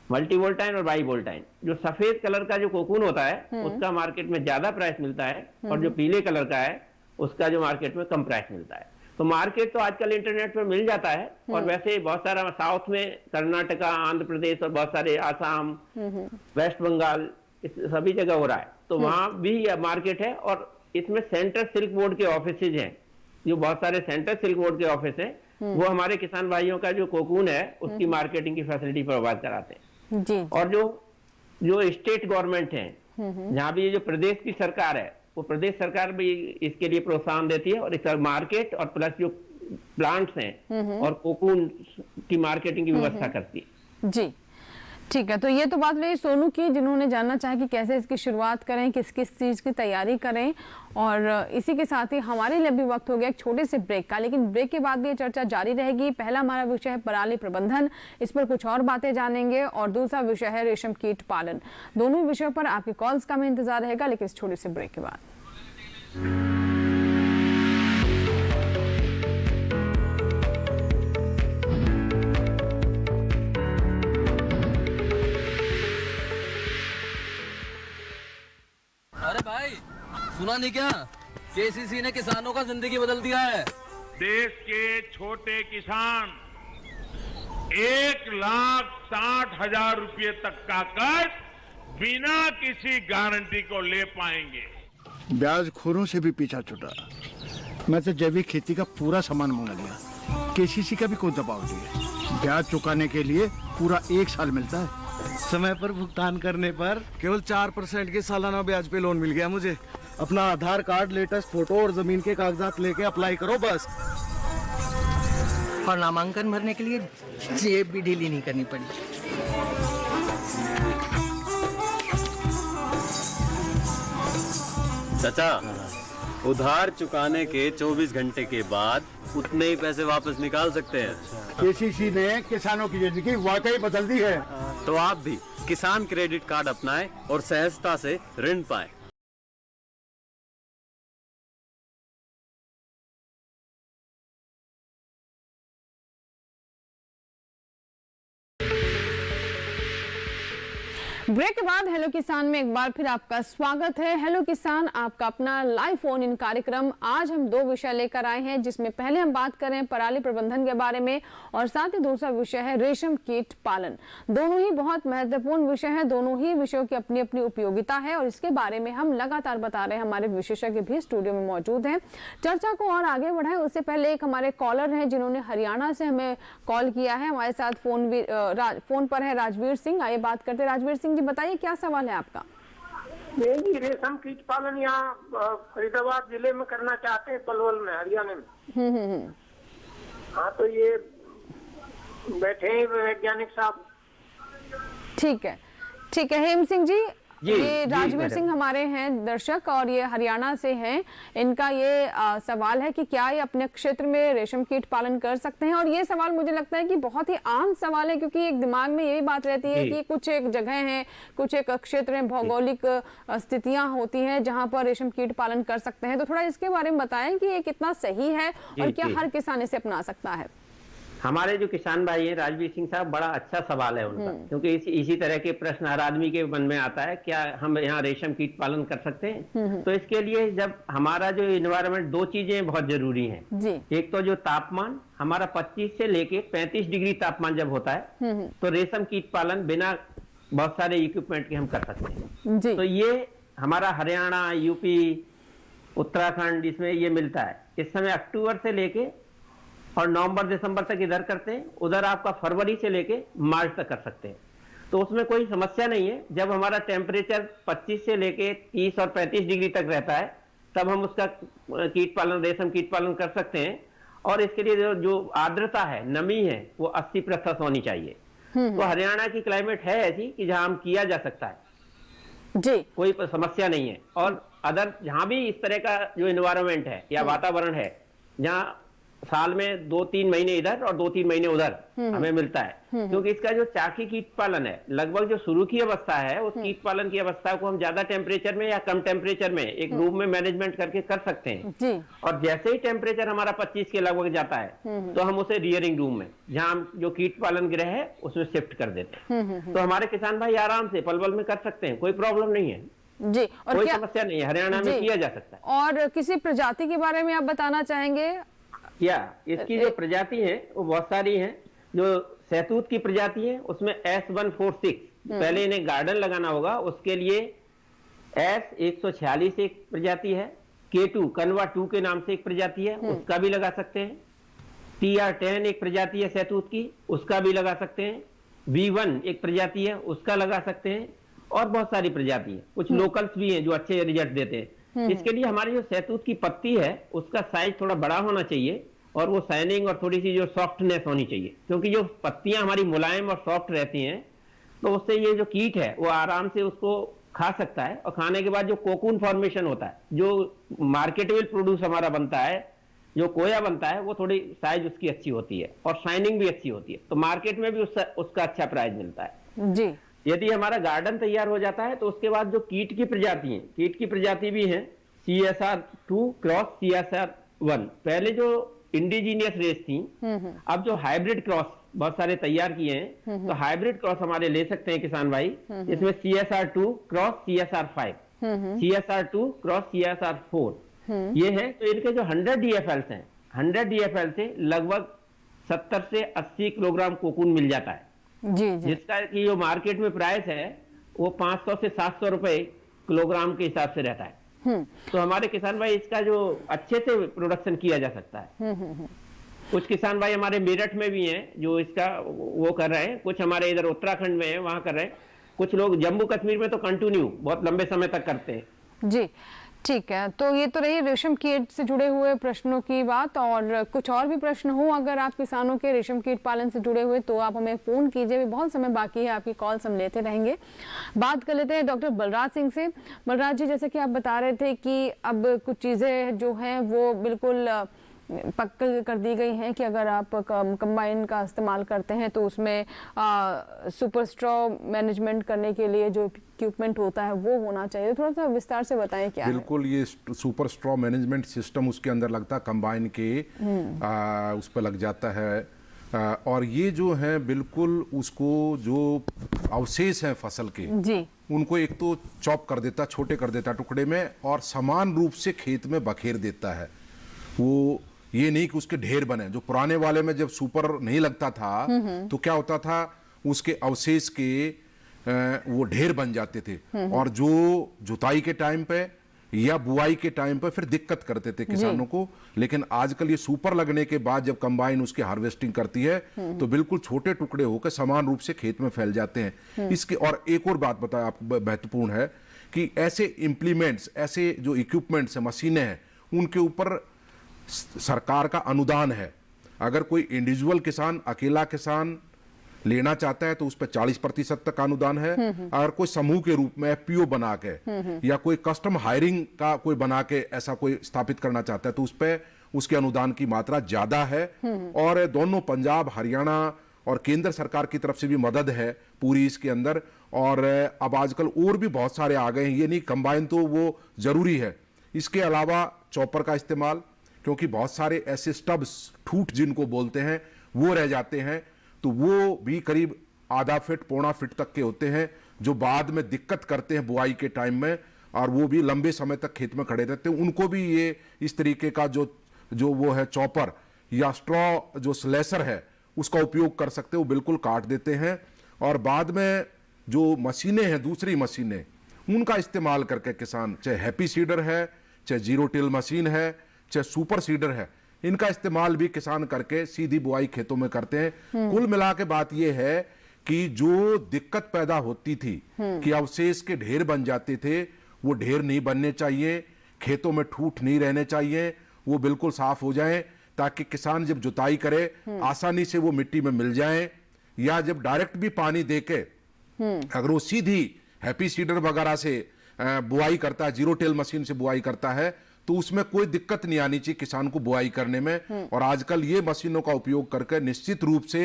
मल्टी वोल्टाइन और बाई वोल्टाइन। जो सफेद कलर का जो कोकून होता है उसका मार्केट में ज्यादा प्राइस मिलता है, और जो पीले कलर का है उसका जो मार्केट में कम प्राइस मिलता है। तो मार्केट तो आजकल इंटरनेट पर मिल जाता है, और वैसे बहुत सारा साउथ में कर्नाटका, आंध्र प्रदेश और बहुत सारे आसाम, वेस्ट बंगाल, इस सभी जगह हो रहा है। तो वहां भी मार्केट है, और इसमें सेंट्रल सिल्क बोर्ड के ऑफिसेज हैं, जो बहुत सारे सेंट्रल सिल्क बोर्ड के ऑफिस हैं, वो हमारे किसान भाइयों का जो कोकून है उसकी मार्केटिंग की फैसिलिटी प्रोवाइड कराते हैं। जी। और जो स्टेट गवर्नमेंट है, जहाँ भी ये जो प्रदेश की सरकार है, वो प्रदेश सरकार भी इसके लिए प्रोत्साहन देती है, और इसका मार्केट और प्लस जो प्लांट्स हैं और कोकून की मार्केटिंग की व्यवस्था करती है। जी ठीक है, तो ये तो बात रही सोनू की, जिन्होंने जानना चाहा कि कैसे इसकी शुरुआत करें, किस किस चीज़ की तैयारी करें। और इसी के साथ ही हमारे लिए भी वक्त हो गया एक छोटे से ब्रेक का, लेकिन ब्रेक के बाद भी ये चर्चा जारी रहेगी। पहला हमारा विषय है पराली प्रबंधन, इस पर कुछ और बातें जानेंगे, और दूसरा विषय है रेशम कीट पालन। दोनों विषयों पर आपके कॉल्स का हमें इंतजार रहेगा, लेकिन इस छोटे से ब्रेक के बाद। अरे भाई सुना नहीं क्या, केसीसी ने किसानों का जिंदगी बदल दिया है। देश के छोटे किसान 1,60,000 रुपए तक का कर्ज बिना किसी गारंटी को ले पाएंगे। ब्याज खोरों से भी पीछा छुटा। मैं तो जैविक खेती का पूरा सामान मंगा लिया, केसीसी का भी कोई दबाव नहीं है। ब्याज चुकाने के लिए पूरा 1 साल मिलता है। समय पर भुगतान करने पर केवल 4% के सालाना ब्याज पे लोन मिल गया मुझे। अपना आधार कार्ड, लेटेस्ट फोटो और जमीन के कागजात लेके अप्लाई करो बस। और नामांकन भरने के लिए जेब भी ढीली नहीं करनी पड़ी। चाचा, उधार चुकाने के 24 घंटे के बाद उतने ही पैसे वापस निकाल सकते हैं। केसीसी ने किसानों की जिंदगी वाकई बदल दी है। तो आप भी किसान क्रेडिट कार्ड अपनाएं और सहजता से ऋण पाएं। ब्रेक के बाद हेलो किसान में एक बार फिर आपका स्वागत है। हेलो किसान आपका अपना लाइव फोन इन कार्यक्रम। आज हम 2 विषय लेकर आए हैं, जिसमें पहले हम बात करें पराली प्रबंधन के बारे में, और साथ ही दूसरा विषय है रेशम कीट पालन। दोनों ही बहुत महत्वपूर्ण विषय हैं, दोनों ही विषयों की अपनी अपनी उपयोगिता है, और इसके बारे में हम लगातार बता रहे हैं। हमारे विशेषज्ञ भी स्टूडियो में मौजूद हैं। चर्चा को और आगे बढ़ाएं उससे पहले एक हमारे कॉलर हैं जिन्होंने हरियाणा से हमें कॉल किया है। हमारे साथ फोन पर है राजवीर सिंह। आइए बात करते हैं। राजवीर सिंह जी, बताइए क्या सवाल है आपका? जी, रेशम कीट पालन यहाँ फरीदाबाद जिले में करना चाहते हैं, पलवल में, हरियाणा में। हाँ, तो ये बैठे हैं वैज्ञानिक साहब। ठीक है, ठीक है। हेम सिंह जी, ये राजवीर मैडम। सिंह हमारे हैं दर्शक, और ये हरियाणा से हैं। इनका ये सवाल है कि क्या ये अपने क्षेत्र में रेशम कीट पालन कर सकते हैं। और ये सवाल मुझे लगता है कि बहुत ही आम सवाल है, क्योंकि एक दिमाग में यही बात रहती है कि कुछ एक जगह है, कुछ एक क्षेत्र में भौगोलिक स्थितियां होती हैं जहां पर रेशम कीट पालन कर सकते हैं। तो थोड़ा इसके बारे में बताएं कि ये कितना सही है, और क्या हर किसान इसे अपना सकता है। हमारे जो किसान भाई हैं राजवीर सिंह साहब, बड़ा अच्छा सवाल है उनका, क्योंकि इसी तरह के प्रश्न हर आदमी के मन में आता है, क्या हम यहाँ रेशम कीट पालन कर सकते हैं। तो इसके लिए जब हमारा जो इन्वायरमेंट, 2 चीजें बहुत जरूरी हैं जी। एक तो जो तापमान हमारा 25 से लेके 35 डिग्री तापमान जब होता है, तो रेशम कीट पालन बिना बहुत सारे इक्विपमेंट के हम कर सकते हैं जी। तो ये हमारा हरियाणा, यूपी, उत्तराखंड, इसमें ये मिलता है। इस समय अक्टूबर से लेके और नवंबर दिसंबर तक इधर करते हैं, उधर आपका फरवरी से लेके मार्च तक कर सकते हैं। तो उसमें कोई समस्या नहीं है। जब हमारा टेम्परेचर 25 से लेके 30 और 35 डिग्री तक रहता है, तब हम उसका कीट पालन, रेशम कीट पालन कर सकते हैं। और इसके लिए जो आर्द्रता है, नमी है, वो 80% होनी चाहिए। तो हरियाणा की क्लाइमेट है ऐसी कि जहां हम किया जा सकता है जी, कोई समस्या नहीं है। और अदर जहां भी इस तरह का जो एनवायरनमेंट है या वातावरण है, जहां साल में 2-3 महीने इधर और 2-3 महीने उधर हमें मिलता है, क्योंकि इसका जो चाकी कीट पालन है, लगभग जो शुरू की अवस्था है, उस कीट पालन की अवस्था को हम ज्यादा टेम्परेचर में या कम टेम्परेचर में एक रूम में मैनेजमेंट करके कर सकते हैं जी। और जैसे ही टेम्परेचर हमारा 25 के लगभग जाता है, तो हम उसे रियरिंग रूम में, जहां हम जो कीट पालन गृह है, उसमें शिफ्ट कर देते हैं। तो हमारे किसान भाई आराम से पलवल में कर सकते हैं, कोई प्रॉब्लम नहीं है। जी। और कोई क्या समस्या नहीं है, हरियाणा में किया जा सकता है। और किसी प्रजाति के बारे में आप बताना चाहेंगे? क्या इसकी जो प्रजाति है वो बहुत सारी है। जो सहतूत की प्रजाति है उसमें S146, पहले इन्हें गार्डन लगाना होगा, उसके लिए S146 एक प्रजाति है। K2 कनवा 2 के नाम से एक प्रजाति है, उसका भी लगा सकते हैं। TR10 एक प्रजाति है सहतूत की, उसका भी लगा सकते हैं। V1 एक प्रजाति है, उसका लगा सकते हैं। और बहुत सारी प्रजाति है, कुछ लोकल्स भी हैं जो अच्छे रिजल्ट देते हैं। इसके लिए हमारी जो सहतूत की पत्ती है उसका साइज थोड़ा बड़ा होना चाहिए और वो शाइनिंग और थोड़ी सी जो सॉफ्टनेस होनी चाहिए, क्योंकि जो पत्तियां हमारी मुलायम और सॉफ्ट रहती हैं तो उससे ये जो कीट है वो आराम से उसको खा सकता है। और खाने के बाद जो कोकून फॉर्मेशन होता है, जो मार्केटेबल प्रोड्यूस हमारा बनता है, जो कोया बनता है, वो थोड़ी साइज उसकी अच्छी होती है और शाइनिंग भी अच्छी होती है, तो मार्केट में भी उसका अच्छा प्राइस मिलता है जी। यदि हमारा गार्डन तैयार हो जाता है तो उसके बाद जो कीट की प्रजाति है, कीट की प्रजाति भी है CSR2 क्रॉस CSR1। पहले जो इंडिजीनियस रेस थी, अब जो हाइब्रिड क्रॉस बहुत सारे तैयार किए हैं, तो हाइब्रिड क्रॉस हमारे ले सकते हैं किसान भाई। इसमें CSR2 cross CSR5, CSR2 cross CSR4 ये है। तो इनके जो 100 DFLs हैं, 100 DFL से लगभग 70 से 80 किलोग्राम कोकून मिल जाता है जी, जी। जिसका कि जो मार्केट में प्राइस है वो 500 से 700 रुपए किलोग्राम के हिसाब से रहता है। तो हमारे किसान भाई इसका जो अच्छे से प्रोडक्शन किया जा सकता है। कुछ किसान भाई हमारे मेरठ में भी हैं जो इसका वो कर रहे हैं, कुछ हमारे इधर उत्तराखंड में है वहां कर रहे हैं, कुछ लोग जम्मू कश्मीर में तो कंटिन्यू बहुत लंबे समय तक करते हैं। जी ठीक है, तो ये तो रही रेशम कीट से जुड़े हुए प्रश्नों की बात। और कुछ और भी प्रश्न हो अगर आप किसानों के रेशम कीट पालन से जुड़े हुए तो आप हमें फ़ोन कीजिए, भी बहुत समय बाकी है, आपकी कॉल्स हम लेते रहेंगे। बात कर लेते हैं डॉक्टर बलराज सिंह से। बलराज जी, जैसे कि आप बता रहे थे कि अब कुछ चीज़ें जो हैं वो बिल्कुल पक्का कर दी गई हैं कि अगर आप कंबाइन का इस्तेमाल करते हैं तो उसमें सुपर स्ट्रॉ मैनेजमेंट करने के लिए जो इक्विपमेंट होता है वो होना चाहिए। थोड़ा सा विस्तार से बताएं क्या है? बिल्कुल, ये सुपर स्ट्रॉ मैनेजमेंट सिस्टम उसके अंदर लगता है, कंबाइन के उस पर लग जाता है। और ये जो है बिल्कुल उसको जो अवशेष हैं फसल के जी, उनको एक तो चॉप कर देता, छोटे कर देता टुकड़े में, और समान रूप से खेत में बखेर देता है। वो ये नहीं कि उसके ढेर बने। जो पुराने वाले में जब सुपर नहीं लगता था तो क्या होता था, उसके अवशेष के वो ढेर बन जाते थे और जो जुताई के टाइम पे या बुआई के टाइम पे फिर दिक्कत करते थे किसानों को। लेकिन आजकल ये सुपर लगने के बाद जब कंबाइन उसकी हार्वेस्टिंग करती है तो बिल्कुल छोटे टुकड़े होकर समान रूप से खेत में फैल जाते हैं। इसके और एक और बात बताया आपको महत्वपूर्ण है कि ऐसे इम्प्लीमेंट्स, ऐसे जो इक्विपमेंट्स है, मशीनें हैं, उनके ऊपर सरकार का अनुदान है। अगर कोई इंडिविजुअल किसान, अकेला किसान लेना चाहता है तो उस पर 40% तक अनुदान है। अगर कोई समूह के रूप में FPO बना के या कोई कस्टम हायरिंग का कोई बना के ऐसा कोई स्थापित करना चाहता है तो उस पर उसके अनुदान की मात्रा ज्यादा है। और दोनों पंजाब, हरियाणा और केंद्र सरकार की तरफ से भी मदद है पूरी इसके अंदर। और अब आजकल और भी बहुत सारे आ गए हैं, ये नहीं कंबाइन तो वो जरूरी है। इसके अलावा चॉपर का इस्तेमाल, क्योंकि बहुत सारे ऐसे स्टब्स, ठूठ जिनको बोलते हैं, वो रह जाते हैं, तो वो भी करीब आधा फीट, पौना फीट तक के होते हैं जो बाद में दिक्कत करते हैं बुआई के टाइम में, और वो भी लंबे समय तक खेत में खड़े रहते हैं। उनको भी ये इस तरीके का जो वो है चॉपर या स्ट्रॉ जो स्लेसर है उसका उपयोग कर सकते हैं, वो बिल्कुल काट देते हैं। और बाद में जो मशीनें हैं, दूसरी मशीनें, उनका इस्तेमाल करके किसान, चाहे हैप्पी सीडर है, चाहे जीरो टिल मशीन है, चाहे सुपर सीडर है, इनका इस्तेमाल भी किसान करके सीधी बुआई खेतों में करते हैं। कुल मिला के बात यह है कि जो दिक्कत पैदा होती थी कि अवशेष के ढेर बन जाते थे, वो ढेर नहीं बनने चाहिए, खेतों में ठूठ नहीं रहने चाहिए, वो बिल्कुल साफ हो जाएं ताकि किसान जब जुताई करे आसानी से वो मिट्टी में मिल जाए। या जब डायरेक्ट भी पानी देके अगर वो सीधी हैप्पी सीडर वगैरह से बुआई करता है, जीरो टेल मशीन से बुआई करता है, तो उसमें कोई दिक्कत नहीं आनी चाहिए किसान को बुआई करने में। और आजकल ये मशीनों का उपयोग करके निश्चित रूप से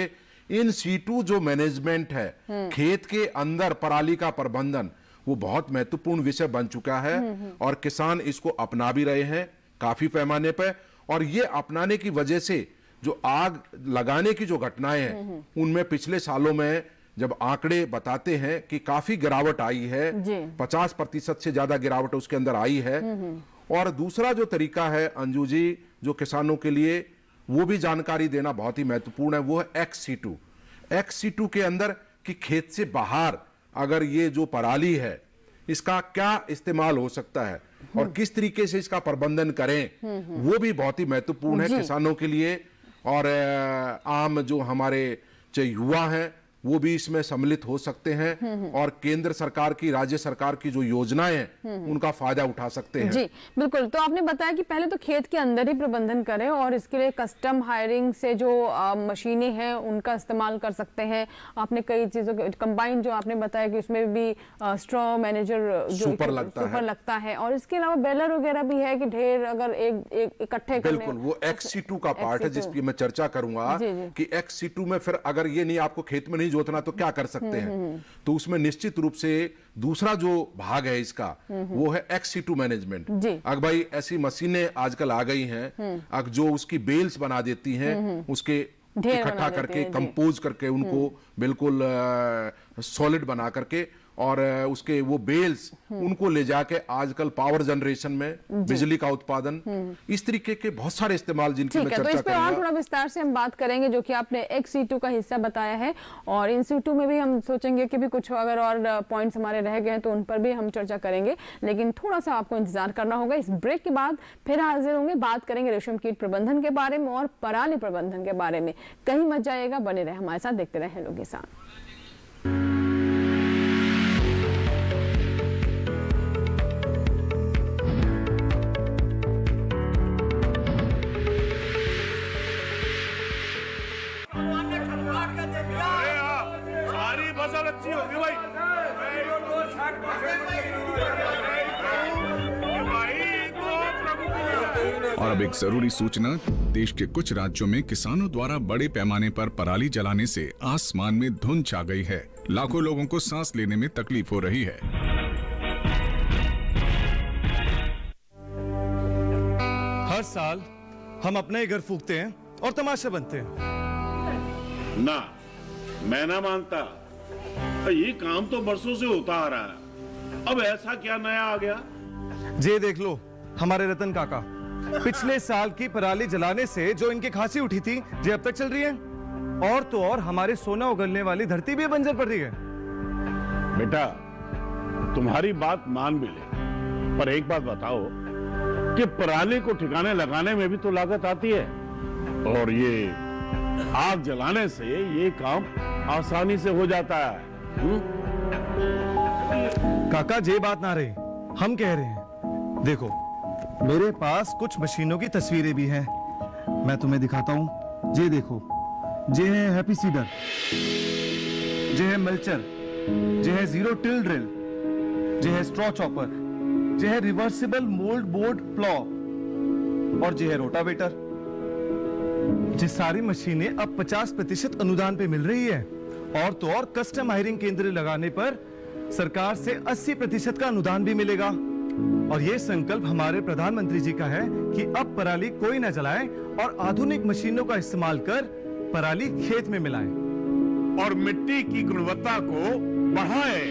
इन सीटू जो मैनेजमेंट है, खेत के अंदर पराली का प्रबंधन, वो बहुत महत्वपूर्ण विषय बन चुका है और किसान इसको अपना भी रहे हैं काफी पैमाने पर। और ये अपनाने की वजह से जो आग लगाने की जो घटनाएं हैं उनमें पिछले सालों में जब आंकड़े बताते हैं कि काफी गिरावट आई है, 50% से ज्यादा गिरावट उसके अंदर आई है। और दूसरा जो तरीका है अंजू जी, जो किसानों के लिए वो भी जानकारी देना बहुत ही महत्वपूर्ण है, वो है XC2। XC2 के अंदर कि खेत से बाहर अगर ये जो पराली है इसका क्या इस्तेमाल हो सकता है और किस तरीके से इसका प्रबंधन करें, वो भी बहुत ही महत्वपूर्ण है किसानों के लिए। और आम जो हमारे युवा हैं वो भी इसमें सम्मिलित हो सकते हैं और केंद्र सरकार की, राज्य सरकार की जो योजनाएं हैं उनका फायदा उठा सकते हैं। जी बिल्कुल। तो आपने बताया कि पहले तो खेत के अंदर ही प्रबंधन करें और इसके लिए कस्टम हायरिंग से जो मशीनें हैं उनका इस्तेमाल कर सकते हैं। आपने कई चीजों के कंबाइन जो आपने बताया कि उसमें भी स्ट्रॉ मैनेजर जो सुपर लगता है और इसके अलावा बेलर वगैरह भी है कि ढेर अगर एक इकट्ठे बिल्कुल वो XC2 का पार्ट है जिसकी मैं चर्चा करूंगा कि XC2 में फिर अगर ये नहीं आपको खेत में नहीं जोतना तो क्या कर सकते हैं, तो उसमें निश्चित रूप से दूसरा जो भाग है इसका वो है XC2 मैनेजमेंट। अब भाई ऐसी मशीनें आजकल आ गई हैं अब जो उसकी बेल्स बना देती हैं, उसके इकट्ठा करके कंपोज करके उनको बिल्कुल सॉलिड बना करके और उसके वो बेल्स उनको ले जाके आजकल पावर जनरेशन में बिजली का उत्पादन, इस तरीके के बहुत सारे इस्तेमाल जिनकी मैं चर्चा तो इस पे करूंगा। और थोड़ा विस्तार से हम बात करेंगे जो कि आपने XC2 का हिस्सा बताया है और InC2 में भी हम सोचेंगे कि भी कुछ अगर और पॉइंट्स हमारे रह गए हैं तो उन पर भी हम चर्चा करेंगे, लेकिन थोड़ा सा आपको इंतजार करना होगा। इस ब्रेक के बाद फिर हाजिर होंगे, बात करेंगे रेशम कीट प्रबंधन के बारे में और पराली प्रबंधन के बारे में। कहीं मत जाइएगा, बने रहे हमारे साथ, देखते रहे लोग किसान। सारी फसल अच्छी होगी भाई। और अब एक जरूरी सूचना, देश के कुछ राज्यों में किसानों द्वारा बड़े पैमाने पर पराली जलाने से आसमान में धुंध छा गई है। लाखों लोगों को सांस लेने में तकलीफ हो रही है। हर साल हम अपने ही घर फूकते हैं और तमाशा बनते हैं। ना, मैं ना मानता। ये काम तो बरसों से होता आ रहा है, अब ऐसा क्या नया आ गया? जे देख लो हमारे रतन काका, पिछले साल की पराली जलाने से जो इनकी खांसी उठी थी जे अब तक चल रही है। और तो और हमारे सोना उगलने वाली धरती भी बंजर पड़ रही है। बेटा तुम्हारी बात मान भी ले, पर एक बात बताओ कि पराली को ठिकाने लगाने में भी तो लागत आती है और ये आग जलाने से ये काम आसानी से हो जाता है। काका जे बात ना रही, हम कह रहे हैं देखो मेरे पास कुछ मशीनों की तस्वीरें भी हैं, मैं तुम्हें दिखाता हूं। जे देखो, जे है हैप्पी सीडर, जे है मल्चर, जे है जीरो टिल ड्रिल, जे है स्ट्रॉ चॉपर, जे है रिवर्सिबल मोल्ड बोर्ड प्लॉ और जे है रोटावेटर। ये सारी मशीनें अब 50% अनुदान पे मिल रही है और तो और कस्टम हायरिंग केंद्र लगाने पर सरकार से 80% का अनुदान भी मिलेगा। और ये संकल्प हमारे प्रधानमंत्री जी का है कि अब पराली कोई न जलाए और आधुनिक मशीनों का इस्तेमाल कर पराली खेत में मिलाएं और मिट्टी की गुणवत्ता को बढ़ाए।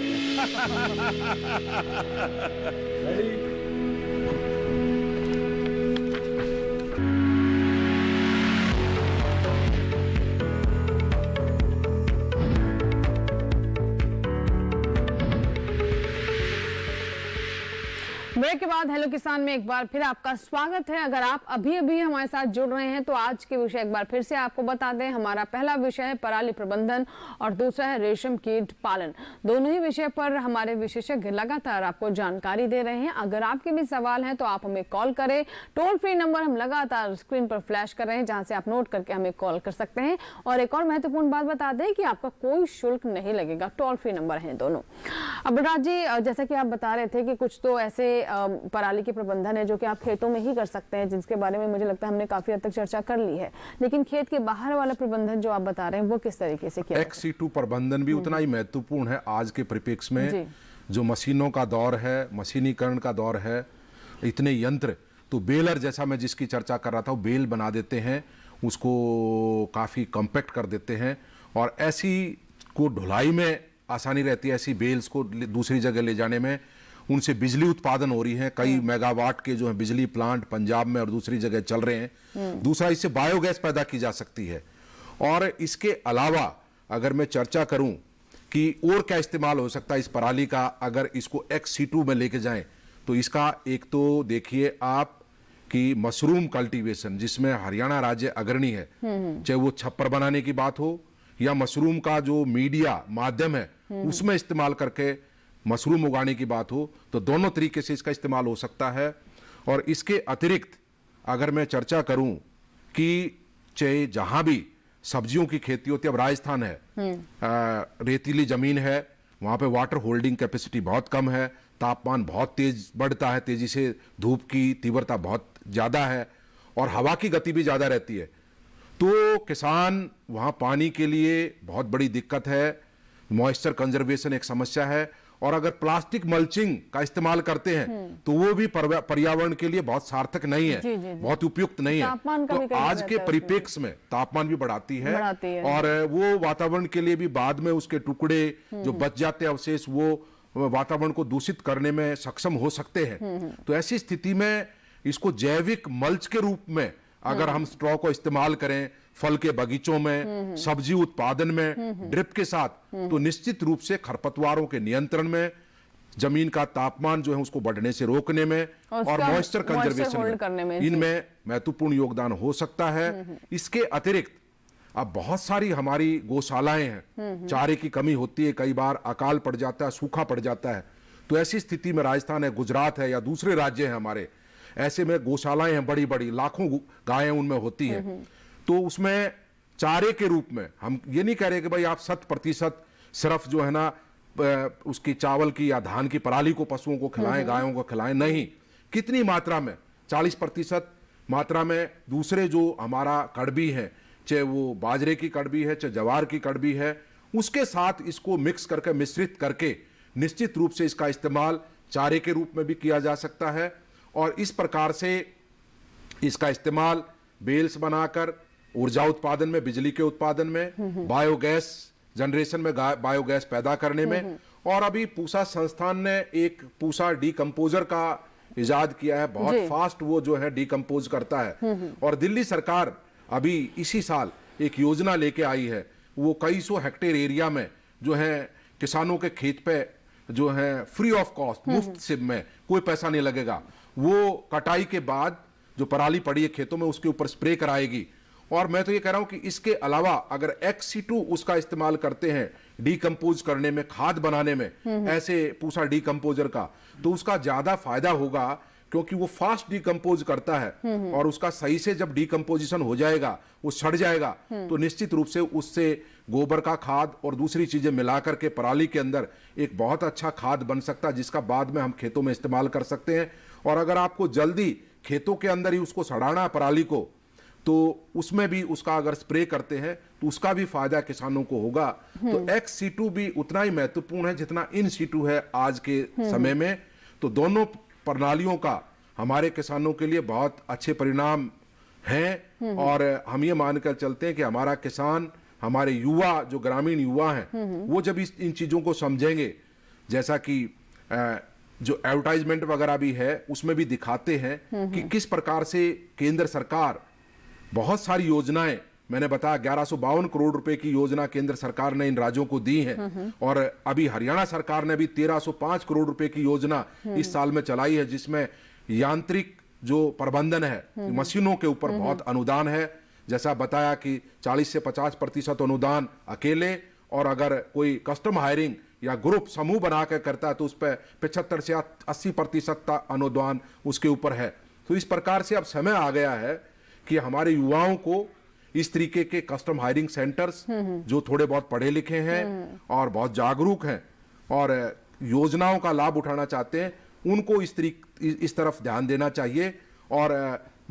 ब्रेक के बाद हेलो किसान में एक बार फिर आपका स्वागत है। अगर आप अभी अभी हमारे साथ जुड़ रहे हैं तो आज के विषय एक बार फिर से आपको बता दें। हमारा पहला विषय है पराली प्रबंधन और दूसरा है रेशम कीट पालन। दोनों ही विषय पर हमारे विशेषज्ञ लगातार आपको जानकारी दे रहे हैं। अगर आपके भी सवाल हैं तो आप हमें कॉल करें। टोल फ्री नंबर हम लगातार स्क्रीन पर फ्लैश कर रहे हैं, जहां से आप नोट करके हमें कॉल कर सकते हैं। और एक और महत्वपूर्ण बात बता दें कि आपका कोई शुल्क नहीं लगेगा, टोल फ्री नंबर है दोनों। अब राज जी, जैसा कि आप बता रहे थे कि कुछ तो ऐसे पराली के प्रबंधन है जो कि आप खेतों में ही कर सकते हैं, जिसके बारे में मुझे लगता है हमने काफी हद तक चर्चा कर ली है, लेकिन खेत के बाहर वाला प्रबंधन जो आप बता रहे हैं वो किस तरीके से किया? XC2 प्रबंधन भी उतना ही महत्वपूर्ण है आज के परिप्रेक्ष्य में। जो मशीनों का दौर है, मशीनीकरण का दौर है, इतने यंत्र, तो बेलर जैसा मैं जिसकी चर्चा कर रहा था, वो बेल बना देते हैं, उसको काफी कॉम्पैक्ट कर देते हैं और ऐसी को ढुलाई में आसानी रहती है, ऐसी बेल्स को दूसरी जगह ले जाने में। उनसे बिजली उत्पादन हो रही है, कई मेगावाट के जो है बिजली प्लांट पंजाब में और दूसरी जगह चल रहे हैं। दूसरा, इससे बायोगैस पैदा की जा सकती है। और इसके अलावा अगर मैं चर्चा करूं कि और क्या इस्तेमाल हो सकता है इस पराली का, अगर इसको XC2 में लेके जाएं तो इसका एक तो देखिए आप कि मशरूम कल्टीवेशन, जिसमें हरियाणा राज्य अग्रणी है, चाहे वो छप्पर बनाने की बात हो या मशरूम का जो मीडिया माध्यम है उसमें इस्तेमाल करके मशरूम उगाने की बात हो, तो दोनों तरीके से इसका इस्तेमाल हो सकता है। और इसके अतिरिक्त अगर मैं चर्चा करूं कि चाहे जहां भी सब्जियों की खेती होती है, अब राजस्थान है, रेतीली जमीन है, वहां पे वाटर होल्डिंग कैपेसिटी बहुत कम है, तापमान बहुत तेज बढ़ता है, तेजी से धूप की तीव्रता बहुत ज्यादा है और हवा की गति भी ज्यादा रहती है, तो किसान वहां पानी के लिए बहुत बड़ी दिक्कत है, मॉइस्चर कंजर्वेशन एक समस्या है। और अगर प्लास्टिक मल्चिंग का इस्तेमाल करते हैं तो वो भी पर्यावरण के लिए बहुत सार्थक नहीं है, जी, जी, जी। बहुत उपयुक्त नहीं है। तो आज के परिप्रेक्ष्य में तापमान भी बढ़ाती है और वो वातावरण के लिए भी बाद में उसके टुकड़े जो बच जाते हैं अवशेष, वो वातावरण को दूषित करने में सक्षम हो सकते हैं। तो ऐसी स्थिति में इसको जैविक मल्च के रूप में अगर हम स्ट्रॉ को इस्तेमाल करें फल के बगीचों में, सब्जी उत्पादन में, ड्रिप के साथ, तो निश्चित रूप से खरपतवारों के नियंत्रण में, जमीन का तापमान जो है उसको बढ़ने से रोकने में और मॉइस्चर कंजर्वेशन में, इनमें महत्वपूर्ण योगदान हो सकता है। इसके अतिरिक्त अब बहुत सारी हमारी गौशालाएं हैं, चारे की कमी होती है, कई बार अकाल पड़ जाता है, सूखा पड़ जाता है, तो ऐसी स्थिति में राजस्थान है, गुजरात है या दूसरे राज्य हैं हमारे, ऐसे में गौशालाएं हैं बड़ी बड़ी, लाखों गायें उनमें होती हैं, तो उसमें चारे के रूप में हम ये नहीं कह रहे कि भाई आप 100% सिर्फ जो है ना उसकी चावल की या धान की पराली को पशुओं को खिलाएं, गायों को खिलाएं, नहीं, कितनी मात्रा में, 40% मात्रा में दूसरे जो हमारा कड़बी है, चाहे वो बाजरे की कड़बी है, चाहे जवार की कड़बी है, उसके साथ इसको मिक्स करके मिश्रित करके निश्चित रूप से इसका इस्तेमाल चारे के रूप में भी किया जा सकता है। और इस प्रकार से इसका इस्तेमाल बेल्स बनाकर ऊर्जा उत्पादन में, बिजली के उत्पादन में, बायोगैस जनरेशन में, बायोगैस पैदा करने में, और अभी पूसा संस्थान ने एक पूसा डीकंपोजर का इजाद किया है, बहुत फास्ट वो जो है डीकंपोज करता है। और दिल्ली सरकार अभी इसी साल एक योजना लेके आई है, वो कई सौ हेक्टेयर एरिया में जो है किसानों के खेत पे जो है फ्री ऑफ कॉस्ट, मुफ्त से में कोई पैसा नहीं लगेगा, वो कटाई के बाद जो पराली पड़ी है खेतों में उसके ऊपर स्प्रे कराएगी। और मैं तो ये कह रहा हूं कि इसके अलावा अगर XC2 उसका इस्तेमाल करते हैं डीकंपोज करने में, खाद बनाने में, ऐसे पूसा डीकंपोजर का, तो उसका ज्यादा फायदा होगा, क्योंकि वो फास्ट डीकंपोज करता है और उसका सही से जब डीकंपोजिशन हो जाएगा, वो सड़ जाएगा, तो निश्चित रूप से उससे गोबर का खाद और दूसरी चीजें मिलाकर के पराली के अंदर एक बहुत अच्छा खाद बन सकता है, जिसका बाद में हम खेतों में इस्तेमाल कर सकते हैं। और अगर आपको जल्दी खेतों के अंदर ही उसको सड़ाना है पराली को, तो उसमें भी उसका अगर स्प्रे करते हैं तो उसका भी फायदा किसानों को होगा। तो XC2 भी उतना ही महत्वपूर्ण है जितना इन सीटू है आज के समय में। तो दोनों प्रणालियों का हमारे किसानों के लिए बहुत अच्छे परिणाम हैं और हम ये मानकर चलते हैं कि हमारा किसान, हमारे युवा जो ग्रामीण युवा हैं, वो जब इन चीजों को समझेंगे, जैसा कि जो एडवर्टाइजमेंट वगैरह भी है उसमें भी दिखाते हैं कि किस प्रकार से केंद्र सरकार बहुत सारी योजनाएं, मैंने बताया 1152 करोड़ रुपए की योजना केंद्र सरकार ने इन राज्यों को दी है, और अभी हरियाणा सरकार ने भी 1305 करोड़ रुपए की योजना इस साल में चलाई है, जिसमें यांत्रिक जो प्रबंधन है, मशीनों के ऊपर बहुत अनुदान है। जैसा बताया कि 40 से 50% अनुदान अकेले, और अगर कोई कस्टम हायरिंग या ग्रुप समूह बना कर करता है तो उस पर 75 से 80% अनुदान उसके ऊपर है। तो इस प्रकार से अब समय आ गया है कि हमारे युवाओं को इस तरीके के कस्टम हायरिंग सेंटर्स, जो थोड़े बहुत पढ़े लिखे हैं और बहुत जागरूक हैं और योजनाओं का लाभ उठाना चाहते हैं, उनको इस तरफ ध्यान देना चाहिए। और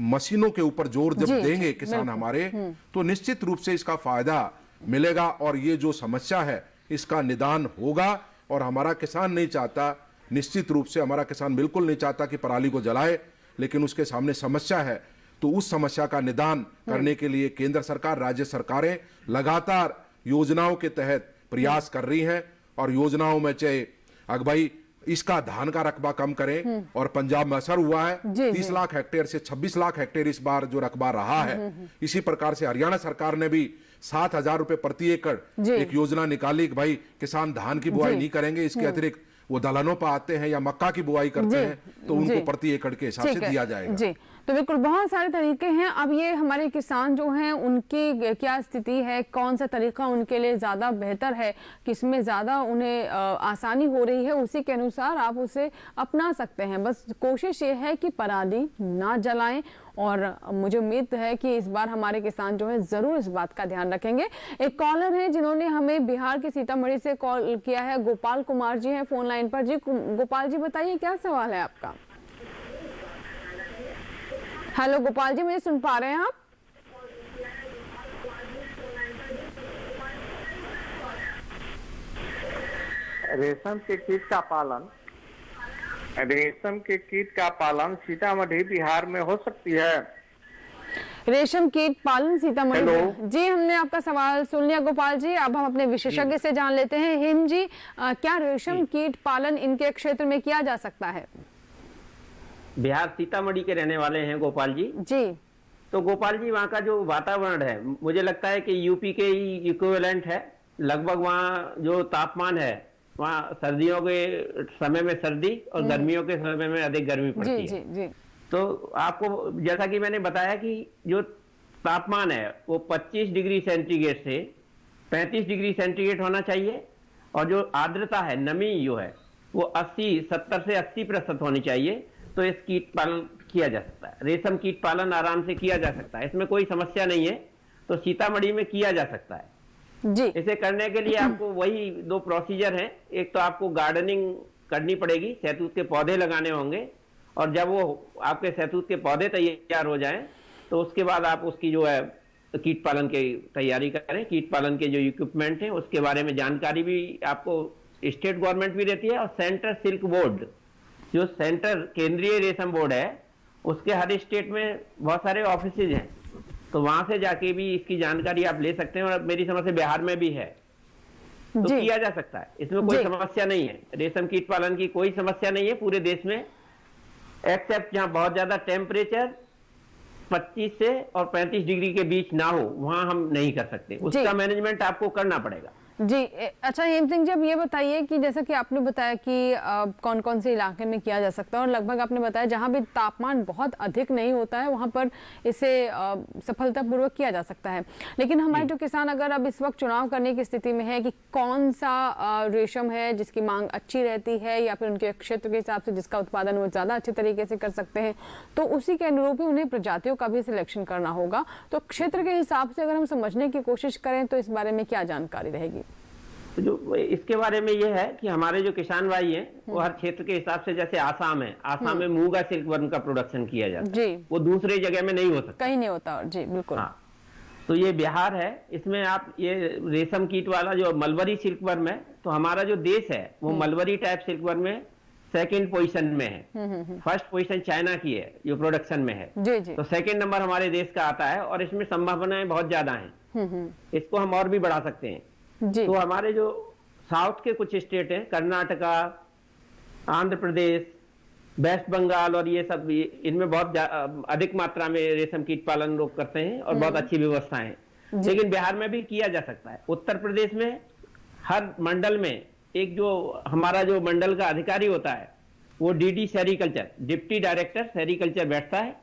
मशीनों के ऊपर जोर जब देंगे किसान हमारे, तो निश्चित रूप से इसका फायदा मिलेगा और ये जो समस्या है इसका निदान होगा। और हमारा किसान नहीं चाहता, निश्चित रूप से हमारा किसान बिल्कुल नहीं चाहता कि पराली को जलाए, लेकिन उसके सामने समस्या है, तो उस समस्या का निदान करने के लिए केंद्र सरकार, राज्य सरकारें लगातार योजनाओं के तहत प्रयास कर रही हैं और योजनाओं में चाहे भाई इसका धान का रकबा कम करें और पंजाब में असर हुआ है 30 लाख हेक्टेयर से 26 लाख हेक्टेयर इस बार जो रकबा रहा है। इसी प्रकार से हरियाणा सरकार ने भी 7,000 रुपए प्रति एकड़ एक योजना निकाली कि भाई किसान धान की बुआई नहीं करेंगे, इसके अतिरिक्त वो दलहनों पर आते हैं या मक्का की बुआई करते हैं तो उनको प्रति एकड़ के हिसाब से दिया जाएगा। जी, तो बिल्कुल बहुत सारे तरीके हैं। अब ये हमारे किसान जो हैं उनकी क्या स्थिति है, कौन सा तरीका उनके लिए ज़्यादा बेहतर है, किसमें ज़्यादा उन्हें आसानी हो रही है, उसी के अनुसार आप उसे अपना सकते हैं। बस कोशिश ये है कि पराली ना जलाएं और मुझे उम्मीद है कि इस बार हमारे किसान जो है ज़रूर इस बात का ध्यान रखेंगे। एक कॉलर है जिन्होंने हमें बिहार के सीतामढ़ी से कॉल किया है, गोपाल कुमार जी हैं फोन लाइन पर। जी गोपाल जी बताइए क्या सवाल है आपका। हेलो गोपाल जी, मुझे सुन पा रहे हैं आप? रेशम के कीट का पालन सीतामढ़ी बिहार में हो सकती है? रेशम कीट पालन सीतामढ़ी में। जी हमने आपका सवाल सुन लिया गोपाल जी। अब हम अपने विशेषज्ञ से जान लेते हैं। हिम जी, क्या रेशम कीट पालन इनके क्षेत्र में किया जा सकता है? बिहार सीतामढ़ी के रहने वाले हैं गोपाल जी। जी तो गोपाल जी वहाँ का जो वातावरण है मुझे लगता है कि यूपी के ही इक्विवेलेंट है। लगभग वहाँ जो तापमान है वहाँ सर्दियों के समय में सर्दी और गर्मियों के समय में अधिक गर्मी पड़ती है। जी, जी। तो आपको जैसा कि मैंने बताया कि जो तापमान है वो 25 डिग्री सेंटीग्रेड से 35 डिग्री सेंटीग्रेड होना चाहिए और जो आर्द्रता है, नमी जो है वो 70 से 80% होनी चाहिए। तो इस कीट पालन किया जा सकता है, रेशम कीट पालन आराम से किया जा सकता है, इसमें कोई समस्या नहीं है। तो सीतामढ़ी में किया जा सकता है जी। इसे करने के लिए आपको वही 2 प्रोसीजर हैं। एक तो आपको गार्डनिंग करनी पड़ेगी, शहतूत के पौधे लगाने होंगे और जब वो आपके शहतूत के पौधे तैयार हो जाएं तो उसके बाद आप उसकी जो है कीट पालन की तैयारी करें। कीट पालन के जो इक्विपमेंट हैं उसके बारे में जानकारी भी आपको स्टेट गवर्नमेंट भी देती है और सेंटर सिल्क बोर्ड जो सेंटर केंद्रीय रेशम बोर्ड है उसके हर स्टेट में बहुत सारे ऑफिसेज हैं, तो वहां से जाके भी इसकी जानकारी आप ले सकते हैं और मेरी समझ से बिहार में भी है तो किया जा सकता है। इसमें कोई समस्या नहीं है, रेशम कीट पालन की कोई समस्या नहीं है पूरे देश में, एक्सेप्ट जहां बहुत ज्यादा टेम्परेचर 25 से और 35 डिग्री के बीच ना हो वहां हम नहीं कर सकते, उसका मैनेजमेंट आपको करना पड़ेगा। जी अच्छा हेम सिंह जी, अब ये बताइए कि जैसा कि आपने बताया कि कौन कौन से इलाके में किया जा सकता है और लगभग आपने बताया जहां भी तापमान बहुत अधिक नहीं होता है वहां पर इसे सफलतापूर्वक किया जा सकता है। लेकिन हमारे जो किसान अगर अब इस वक्त चुनाव करने की स्थिति में है कि कौन सा रेशम है जिसकी मांग अच्छी रहती है या फिर उनके क्षेत्र के हिसाब से जिसका उत्पादन वो ज़्यादा अच्छे तरीके से कर सकते हैं, तो उसी के अनुरूप ही उन्हें प्रजातियों का भी सिलेक्शन करना होगा। तो क्षेत्र के हिसाब से अगर हम समझने की कोशिश करें तो इस बारे में क्या जानकारी रहेगी? जो इसके बारे में ये है कि हमारे जो किसान भाई हैं वो हर क्षेत्र के हिसाब से, जैसे आसाम है, आसाम में मूंगा सिल्क वर्म का प्रोडक्शन किया जाता है, वो दूसरे जगह में नहीं हो सकता, कहीं नहीं होता। जी बिल्कुल। हाँ, तो ये बिहार है, इसमें आप ये रेशम कीट वाला जो मलबरी सिल्क वर्म है, तो हमारा जो देश है वो मलबरी टाइप सिल्क वर्म में 2nd पोजीशन में है। 1st पोजीशन चाइना की है जो प्रोडक्शन में है, तो 2nd नंबर हमारे देश का आता है और इसमें संभावनाएं बहुत ज्यादा हैं, इसको हम और भी बढ़ा सकते हैं। तो हमारे जो साउथ के कुछ स्टेट हैं, कर्नाटका, आंध्र प्रदेश, वेस्ट बंगाल और ये सब, इनमें बहुत अधिक मात्रा में रेशम कीट पालन लोग करते हैं और बहुत अच्छी व्यवस्थाएं हैं। लेकिन बिहार में भी किया जा सकता है। उत्तर प्रदेश में हर मंडल में एक जो हमारा जो मंडल का अधिकारी होता है वो DD sericulture, deputy director sericulture बैठता है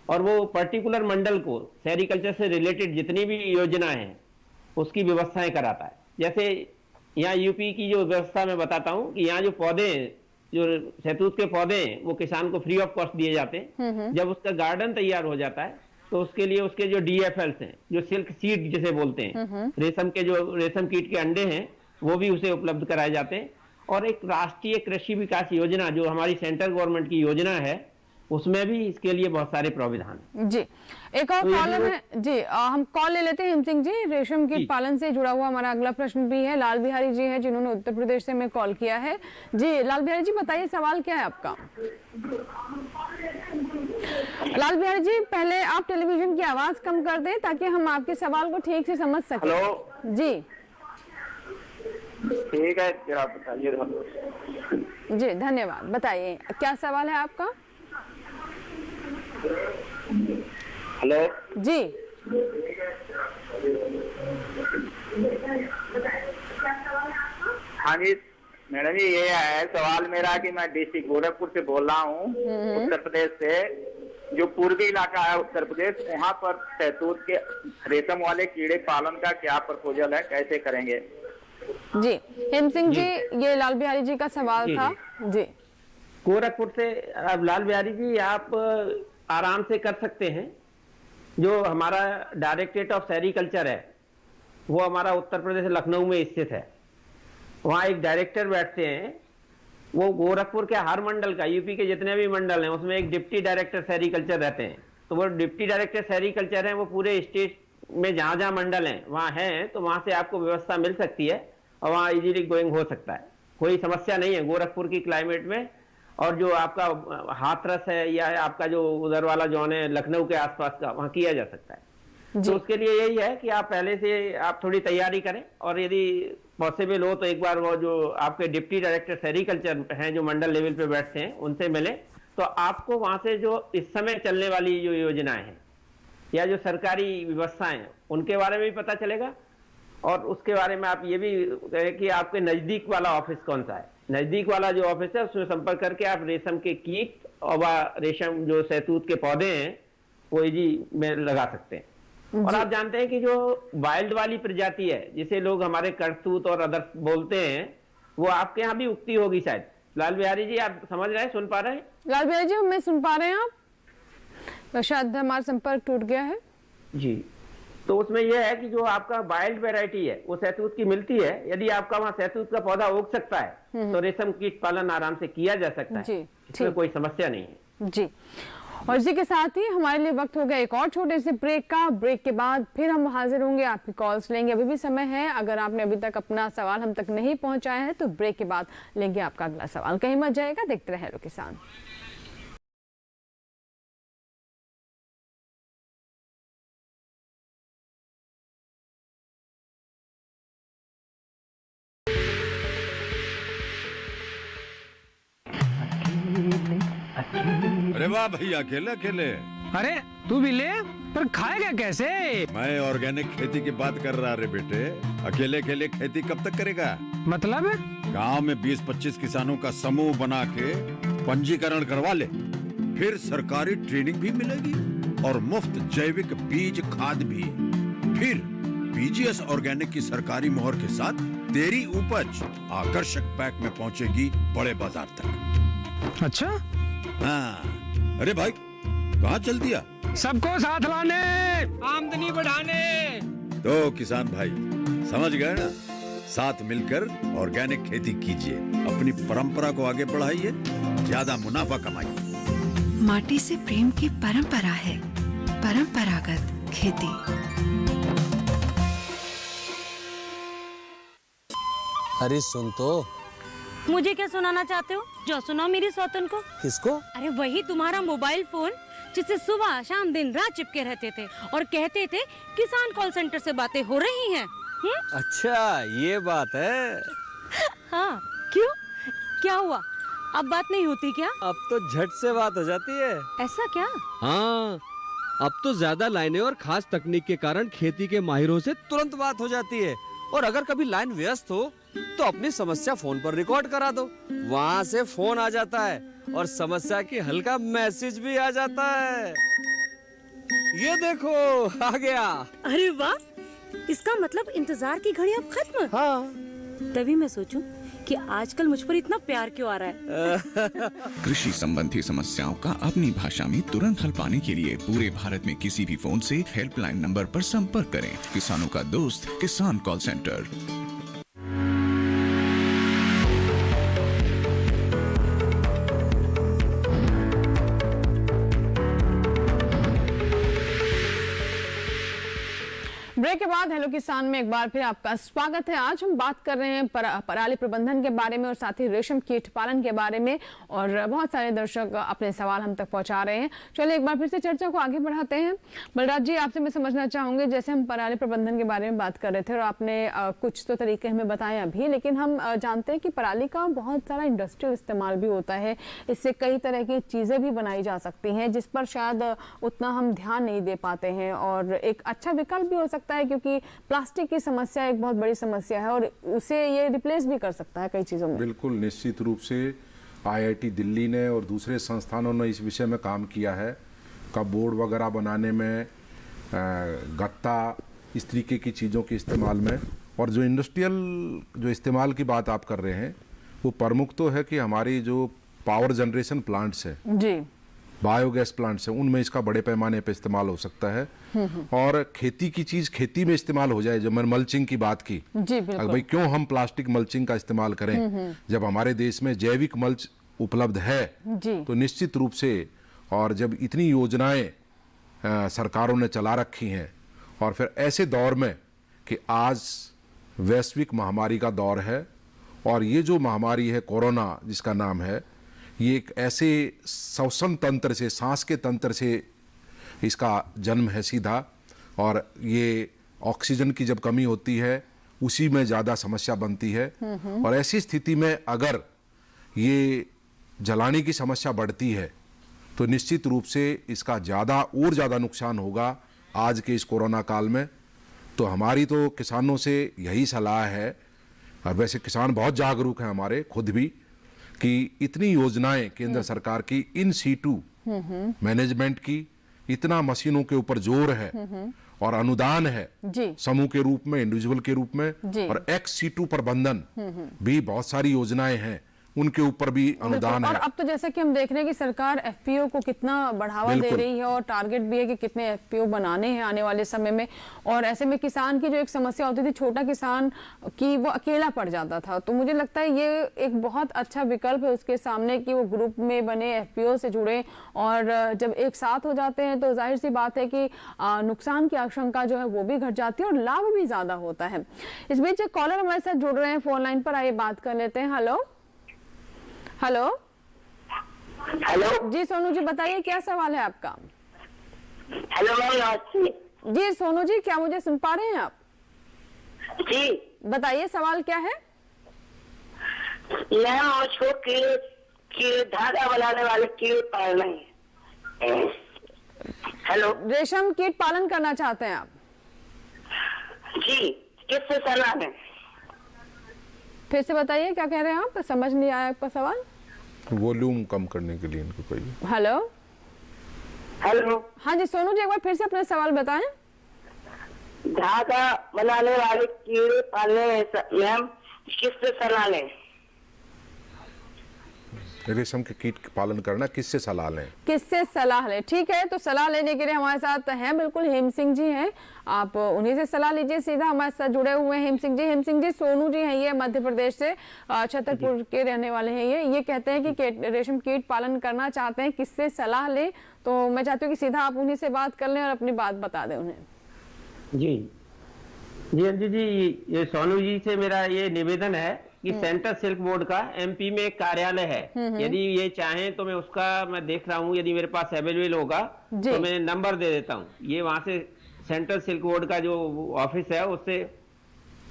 और वो पर्टिकुलर मंडल को सेरिकल्चर से रिलेटेड जितनी भी योजनाएं हैं उसकी व्यवस्थाएं कराता है। जैसे यहाँ यूपी की जो व्यवस्था मैं बताता हूँ कि यहाँ जो पौधे हैं, जो शहतूत के पौधे हैं, वो किसान को फ्री ऑफ कॉस्ट दिए जाते हैं। जब उसका गार्डन तैयार हो जाता है तो उसके लिए उसके जो DFLs हैं, जो सिल्क सीड जिसे बोलते हैं, रेशम के जो रेशम कीट के अंडे हैं, वो भी उसे उपलब्ध कराए जाते हैं। और एक राष्ट्रीय कृषि विकास योजना जो हमारी सेंट्रल गवर्नमेंट की योजना है उसमें भी इसके लिए बहुत सारे प्रावधान। जी एक और कॉलर है जी, हम कॉल ले लेते हैं हिम सिंह जी। रेशम कीट पालन से जुड़ा हुआ हमारा अगला प्रश्न भी है, लाल बिहारी जी हैं जिन्होंने उत्तर प्रदेश से हमें कॉल किया है। जी लाल बिहारी जी बताइए सवाल क्या है आपका? लाल बिहारी जी पहले आप टेलीविजन की आवाज कम कर दें ताकि हम आपके सवाल को ठीक से समझ सकें। हेलो जी ठीक है, फिर आप बताइए। जी धन्यवाद। बताइए क्या सवाल है आपका? हेलो जी हाँ जी मैडम जी, ये है सवाल मेरा कि मैं डिस्ट्रिक्ट गोरखपुर से बोल रहा हूँ, उत्तर प्रदेश से। जो पूर्वी इलाका है उत्तर प्रदेश, वहाँ पर शहतूत के रेशम वाले कीड़े पालन का क्या प्रपोजल है, कैसे करेंगे? जी हेम सिंह जी, ये लाल बिहारी जी का सवाल था। जी गोरखपुर से अब लाल बिहारी जी आप आराम से कर सकते हैं। जो हमारा डायरेक्टरेट ऑफ सेरिकल्चर है वो हमारा उत्तर प्रदेश लखनऊ में स्थित है। वहाँ एक डायरेक्टर बैठते हैं, वो गोरखपुर के हर मंडल का, यूपी के जितने भी मंडल हैं उसमें एक डिप्टी डायरेक्टर सेरिकल्चर रहते हैं। तो वो डिप्टी डायरेक्टर सेरिकल्चर हैं, वो पूरे स्टेट में जहाँ जहाँ मंडल हैं वहाँ हैं, तो वहाँ से आपको व्यवस्था मिल सकती है और वहाँ इजीली गोइंग हो सकता है, कोई समस्या नहीं है गोरखपुर की क्लाइमेट में। और जो आपका हाथरस है या आपका जो उधर वाला जोन है लखनऊ के आसपास का, वहाँ किया जा सकता है। तो उसके लिए यही है कि आप पहले से आप थोड़ी तैयारी करें, और यदि पॉसिबल हो तो एक बार वो जो आपके डिप्टी डायरेक्टर सेरिकल्चर हैं जो मंडल लेवल पे बैठते हैं उनसे मिलें, तो आपको वहाँ से जो इस समय चलने वाली जो योजनाएं हैं या जो सरकारी व्यवस्थाएं हैं उनके बारे में भी पता चलेगा। और उसके बारे में आप ये भी कहें कि आपके नजदीक वाला ऑफिस कौन सा है, नजदीक वाला जो ऑफिस है उसमें संपर्क करके आप रेशम के कीट और रेशम जो शहतूत के पौधे हैं वो इजी में लगा सकते हैं। और आप जानते हैं कि जो वाइल्ड वाली प्रजाति है जिसे लोग हमारे करतूत और अदर्स बोलते हैं, वो आपके यहाँ भी उगती होगी शायद। लाल बिहारी जी आप समझ रहे हैं, सुन पा रहे हैं? लाल बिहारी जी हमें सुन पा रहे हैं आप? तो शायद हमारा संपर्क टूट गया है जी। तो उसमें यह है कि जो आपका वाइल्ड वैरायटी है वो शहतूत की मिलती है। यदि आपका वहाँ शहतूत का पौधा उग सकता है तो रेशम कीट पालन आराम से किया जा सकता है, इसमें कोई समस्या नहीं है। जी। और इसी के साथ ही हमारे लिए वक्त हो गया एक और छोटे से ब्रेक का। ब्रेक के बाद फिर हम हाजिर होंगे, आपकी कॉल्स लेंगे। अभी भी समय है, अगर आपने अभी तक अपना सवाल हम तक नहीं पहुंचाया है तो ब्रेक के बाद लेंगे आपका अगला सवाल। कहीं मत जाएगा, देखते रहे हेलो किसान। अरे वाह भैया, अकेले अकेले। अरे तू भी ले, पर खाएगा कैसे? मैं ऑर्गेनिक खेती की बात कर रहा रे बेटे। अकेले अकेले खेती कब तक करेगा? मतलब गांव में 20-25 किसानों का समूह बना के पंजीकरण करवा ले, फिर सरकारी ट्रेनिंग भी मिलेगी और मुफ्त जैविक बीज खाद भी। फिर बीजीएस ऑर्गेनिक की सरकारी मोहर के साथ तेरी उपज आकर्षक पैक में पहुंचेगी बड़े बाजार तक। अच्छा? हाँ। अरे भाई कहाँ चल दिया? सबको साथ लाने, आमदनी बढ़ाने। तो किसान भाई समझ गए ना, साथ मिलकर ऑर्गेनिक खेती कीजिए, अपनी परंपरा को आगे बढ़ाइए, ज्यादा मुनाफा कमाइए। माटी से प्रेम की परंपरा है परंपरागत खेती। अरे सुन तो। मुझे क्या सुनाना चाहते हो? जो सुनाओ मेरी सौतन को। किसको? अरे वही तुम्हारा मोबाइल फोन जिससे सुबह शाम दिन रात चिपके रहते थे और कहते थे किसान कॉल सेंटर से बातें हो रही हैं। अच्छा ये बात है। हाँ क्यों, क्या हुआ? अब बात नहीं होती क्या? अब तो झट से बात हो जाती है। ऐसा क्या? हाँ, अब तो ज्यादा लाइनें और खास तकनीक के कारण खेती के माहिरों से तुरंत बात हो जाती है। और अगर कभी लाइन व्यस्त हो तो अपनी समस्या फोन पर रिकॉर्ड करा दो, वहाँ से फोन आ जाता है और समस्या की हल का मैसेज भी आ जाता है। ये देखो आ गया। अरे वाह, इसका मतलब इंतजार की घड़ी अब खत्म। हाँ। तभी मैं सोचूं कि आजकल मुझ पर इतना प्यार क्यों आ रहा है। कृषि संबंधी समस्याओं का अपनी भाषा में तुरंत हल पाने के लिए पूरे भारत में किसी भी फोन से हेल्पलाइन नंबर पर संपर्क करें। किसानों का दोस्त किसान कॉल सेंटर। ब्रेक के बाद हेलो किसान में एक बार फिर आपका स्वागत है। आज हम बात कर रहे हैं पराली प्रबंधन के बारे में और साथ ही रेशम कीट पालन के बारे में, और बहुत सारे दर्शक अपने सवाल हम तक पहुंचा रहे हैं। चलिए एक बार फिर से चर्चा को आगे बढ़ाते हैं। बलराज जी, आपसे मैं समझना चाहूंगी, जैसे हम पराली प्रबंधन के बारे में बात कर रहे थे और आपने कुछ तो तरीके हमें बताए अभी, लेकिन हम जानते हैं कि पराली का बहुत सारा इंडस्ट्रियल इस्तेमाल भी होता है। इससे कई तरह की चीजें भी बनाई जा सकती हैं जिस पर शायद उतना हम ध्यान नहीं दे पाते हैं, और एक अच्छा विकल्प भी हो सकता है क्योंकि प्लास्टिक की समस्या एक बहुत बड़ी समस्या है और उसे ये रिप्लेस भी कर सकता है कई चीजों में। बिल्कुल, निश्चित रूप से आईआईटी दिल्ली ने और दूसरे संस्थानों ने इस विषय में काम किया है। कपबोर्ड वगैरह बनाने में, गत्ता, इस तरीके की चीज़ों के इस्तेमाल में, और जो इंडस्ट्रियल जो इस्तेमाल की बात आप कर रहे हैं वो प्रमुख तो है कि हमारी जो पावर जनरेशन प्लांट्स है जी, बायोगैस प्लांट्स हैं, उनमें इसका बड़े पैमाने पर इस्तेमाल हो सकता है। और खेती की चीज खेती में इस्तेमाल हो जाए। जब मैंने मल्चिंग की बात की, जी बिल्कुल। भाई क्यों हम प्लास्टिक मल्चिंग का इस्तेमाल करें जब हमारे देश में जैविक मल्च उपलब्ध है जी। तो निश्चित रूप से, और जब इतनी योजनाएं सरकारों ने चला रखी हैं, और फिर ऐसे दौर में कि आज वैश्विक महामारी का दौर है, और ये जो महामारी है कोरोना जिसका नाम है, ये एक ऐसे श्वसन तंत्र से, सांस के तंत्र से इसका जन्म है सीधा, और ये ऑक्सीजन की जब कमी होती है उसी में ज़्यादा समस्या बनती है। और ऐसी स्थिति में अगर ये जलाने की समस्या बढ़ती है तो निश्चित रूप से इसका ज़्यादा नुकसान होगा आज के इस कोरोना काल में। तो हमारी तो किसानों से यही सलाह है, और वैसे किसान बहुत जागरूक हैं हमारे खुद भी, कि इतनी योजनाएं केंद्र सरकार की इन सीटू मैनेजमेंट की, इतना मशीनों के ऊपर जोर है और अनुदान है समूह के रूप में, इंडिविजुअल के रूप में, और एक्स सीटू प्रबंधन भी बहुत सारी योजनाएं हैं, उनके ऊपर भी अनुदान है। और अब तो जैसे कि हम देख रहे हैं कि सरकार एफपीओ को कितना बढ़ावा दे रही है, और टारगेट भी है कि कितने एफपीओ बनाने हैं आने वाले समय में। और ऐसे में किसान की जो एक समस्या होती थी, छोटा किसान की, वो अकेला पड़ जाता था। तो मुझे लगता है ये एक बहुत अच्छा विकल्प है उसके सामने कि वो ग्रुप में बने, एफपीओ से जुड़े, और जब एक साथ हो जाते हैं तो जाहिर सी बात है कि नुकसान की आशंका जो है वो भी घट जाती है और लाभ भी ज्यादा होता है। इस बीच एक कॉलर हमारे साथ जुड़ रहे हैं फोन लाइन पर, आइए बात कर लेते हैं। हेलो हेलो हेलो जी, सोनू जी बताइए क्या सवाल है आपका। हेलो मैम, जी सोनू जी, क्या मुझे सुन पा रहे हैं आप? जी बताइए सवाल क्या है। मैम मुझको कीड़े धागा बनाने वाले कीड़े पालना है। हेलो, रेशम कीट पालन करना चाहते हैं आप? जी, किससे सलाह लें? फिर से बताइए क्या कह रहे हैं आप, समझ नहीं आया आपका सवाल। वॉल्यूम कम करने के लिए इनको कहिए। हेलो हेलो, हाँ जी सोनू जी, एक बार फिर से अपना सवाल बताएं। धागा बनाने वाले कीड़े पालने मैम किससे सलाह लें? रेशम के कीट पालन करना किससे सलाह लें? किससे सलाह लें, ठीक है। तो सलाह लेने के लिए हमारे साथ हैं बिल्कुल हेम सिंह जी हैं, आप उन्हीं से सलाह लीजिए। सीधा हमारे साथ जुड़े हुए हैं हेम सिंह जी। हेम सिंह जी, सोनू जी हैं ये मध्य प्रदेश से, छतरपुर के रहने वाले हैं ये कहते हैं कि रेशम कीट पालन करना चाहते हैं, किससे सलाह लें। तो मैं चाहती हूँ कि सीधा आप उन्हीं से बात कर लें और अपनी बात बता दें उन्हें। जी जी अंजू जी, ये सोनू जी से मेरा ये निवेदन है कि सेंट्रल सिल्क बोर्ड का एमपी में एक कार्यालय है, यदि ये चाहें तो मैं उसका, मैं देख रहा हूँ यदि मेरे पास अवेलेबल होगा तो मैं नंबर दे देता हूँ। ये वहां से सेंट्रल सिल्क बोर्ड का जो ऑफिस है उससे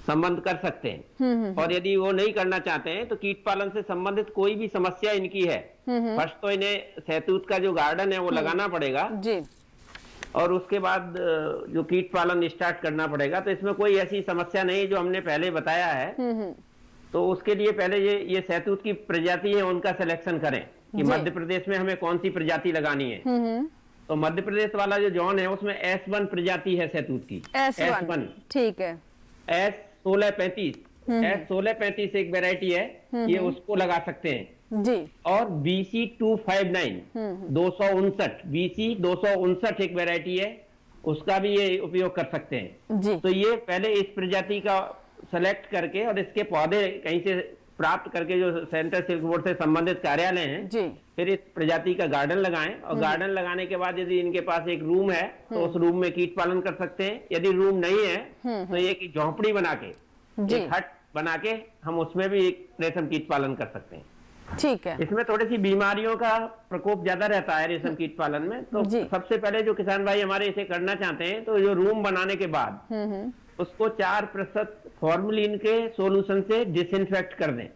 संबंध कर सकते हैं। और यदि वो नहीं करना चाहते हैं तो कीट पालन से संबंधित कोई भी समस्या इनकी है, फर्स्ट तो इन्हें सहतूत का जो गार्डन है वो लगाना पड़ेगा जी, और उसके बाद जो कीट पालन स्टार्ट करना पड़ेगा। तो इसमें कोई ऐसी समस्या नहीं जो हमने पहले बताया है। तो उसके लिए पहले ये सहतूत की प्रजाति है उनका सिलेक्शन करें कि मध्य प्रदेश में हमें कौन सी प्रजाति लगानी है। तो मध्य प्रदेश वाला जो जोन है उसमें S1 प्रजाति है सहतूत की, S1 ठीक है। S1635 एक वैरायटी है, ये उसको लगा सकते हैं जी। और BC259 259 BC 259 एक वैरायटी है, उसका भी ये उपयोग कर सकते हैं जी। तो ये पहले इस प्रजाति का सेलेक्ट करके और इसके पौधे कहीं से प्राप्त करके जो सेंट्रल सिल्क बोर्ड से संबंधित कार्यालय हैं जी फिर इस प्रजाति का गार्डन लगाएं और गार्डन लगाने के बाद यदि इनके पास एक रूम है तो उस रूम में कीट पालन कर सकते हैं। यदि रूम नहीं है तो एक झोंपड़ी बना के एक हट बना के हम उसमें भी एक रेशम कीट पालन कर सकते हैं। ठीक है। इसमें थोड़ी सी बीमारियों का प्रकोप ज्यादा रहता है रेशम कीट पालन में, तो सबसे पहले जो किसान भाई हमारे इसे करना चाहते हैं तो जो रूम बनाने के बाद उसको 4% फॉर्मलिन के सोल्यूशन से डिसइंफेक्ट कर दें,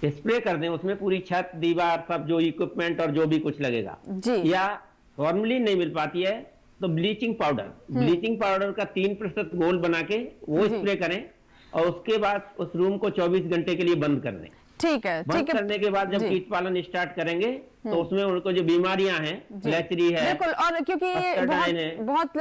स्प्रे कर दें उसमें पूरी छत दीवार सब जो इक्विपमेंट और जो भी कुछ लगेगा। या फॉर्मलिन नहीं मिल पाती है तो ब्लीचिंग पाउडर का 3% घोल बना के वो स्प्रे करें और उसके बाद उस रूम को 24 घंटे के लिए बंद कर दें। ठीक है। बंद करने के बाद जब कीट पालन स्टार्ट करेंगे तो उसमें उनको जो बीमारियां हैं, फ्लैचरी है, बिल्कुल, और क्योंकि बहुत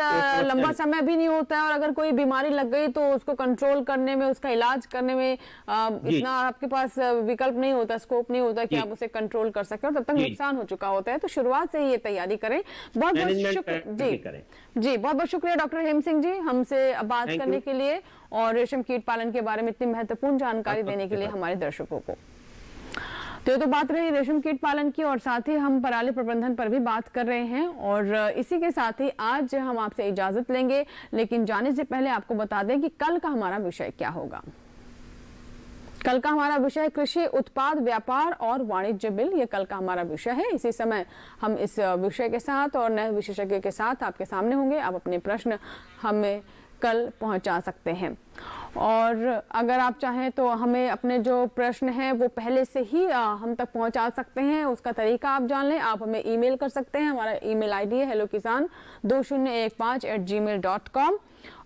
लंबा समय भी नहीं होता है और अगर कोई बीमारी लग गई तो उसको कंट्रोल करने में, उसका इलाज करने में इतना आपके पास विकल्प नहीं होता, स्कोप नहीं होता कि आप उसे कंट्रोल कर सके और तब तक नुकसान हो चुका होता है। तो शुरुआत से ही ये तैयारी करें। बहुत बहुत शुक्रिया जी, बहुत बहुत शुक्रिया डॉक्टर हेम सिंह जी हमसे बात करने के लिए और रेशम कीट पालन के बारे में इतनी महत्वपूर्ण जानकारी देने के लिए हमारे दर्शकों को। तो बात रही रेशम कीट पालन की और साथ ही हम पराली प्रबंधन पर भी बात कर रहे हैं और इसी के साथ ही आज हम आपसे इजाजत लेंगे, लेकिन जाने से पहले आपको बता दें कि कल का हमारा विषय क्या होगा। कल का हमारा विषय कृषि उत्पाद व्यापार और वाणिज्य बिल, ये कल का हमारा विषय है। इसी समय हम इस विषय के साथ और नए विशेषज्ञ के साथ आपके सामने होंगे। आप अपने प्रश्न हमें कल पहुंचा सकते हैं और अगर आप चाहें तो हमें अपने जो प्रश्न हैं वो पहले से ही हम तक पहुंचा सकते हैं। उसका तरीका आप जान लें, आप हमें ईमेल कर सकते हैं। हमारा ईमेल आईडी है hellokisan2015@gmail.com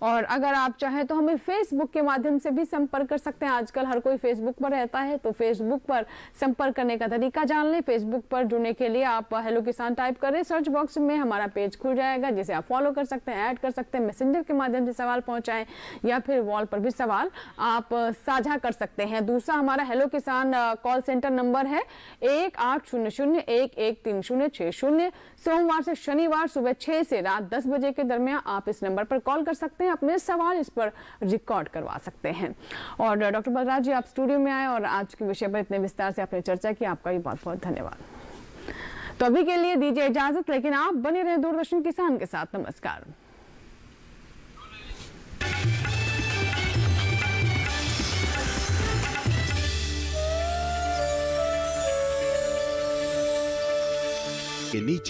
और अगर आप चाहें तो हमें फेसबुक के माध्यम से भी संपर्क कर सकते हैं। आजकल हर कोई फेसबुक पर रहता है तो फेसबुक पर संपर्क करने का तरीका जान लें। फेसबुक पर जुड़ने के लिए आप हेलो किसान टाइप करें, सर्च बॉक्स में हमारा पेज खुल जाएगा जिसे आप फॉलो कर सकते हैं, ऐड कर सकते हैं, मैसेंजर के माध्यम से सवाल पहुंचाएं या फिर वॉल पर भी सवाल आप साझा कर सकते हैं। दूसरा हमारा हेलो किसान कॉल सेंटर नंबर है 1800-113060। सोमवार से शनिवार सुबह 6 से रात 10 बजे के दरमियान आप इस नंबर पर कॉल कर सकते हैं, अपने सवाल इस पर रिकॉर्ड करवा सकते हैं। और डॉक्टर बलराज जी आप स्टूडियो में आए और आज के विषय पर इतने विस्तार से आपने चर्चा की, आपका भी बहुत बहुत धन्यवाद। तो अभी के लिए दीजिए इजाजत, लेकिन आप बने रहे दूरदर्शन किसान के साथ। नमस्कार। के नीचे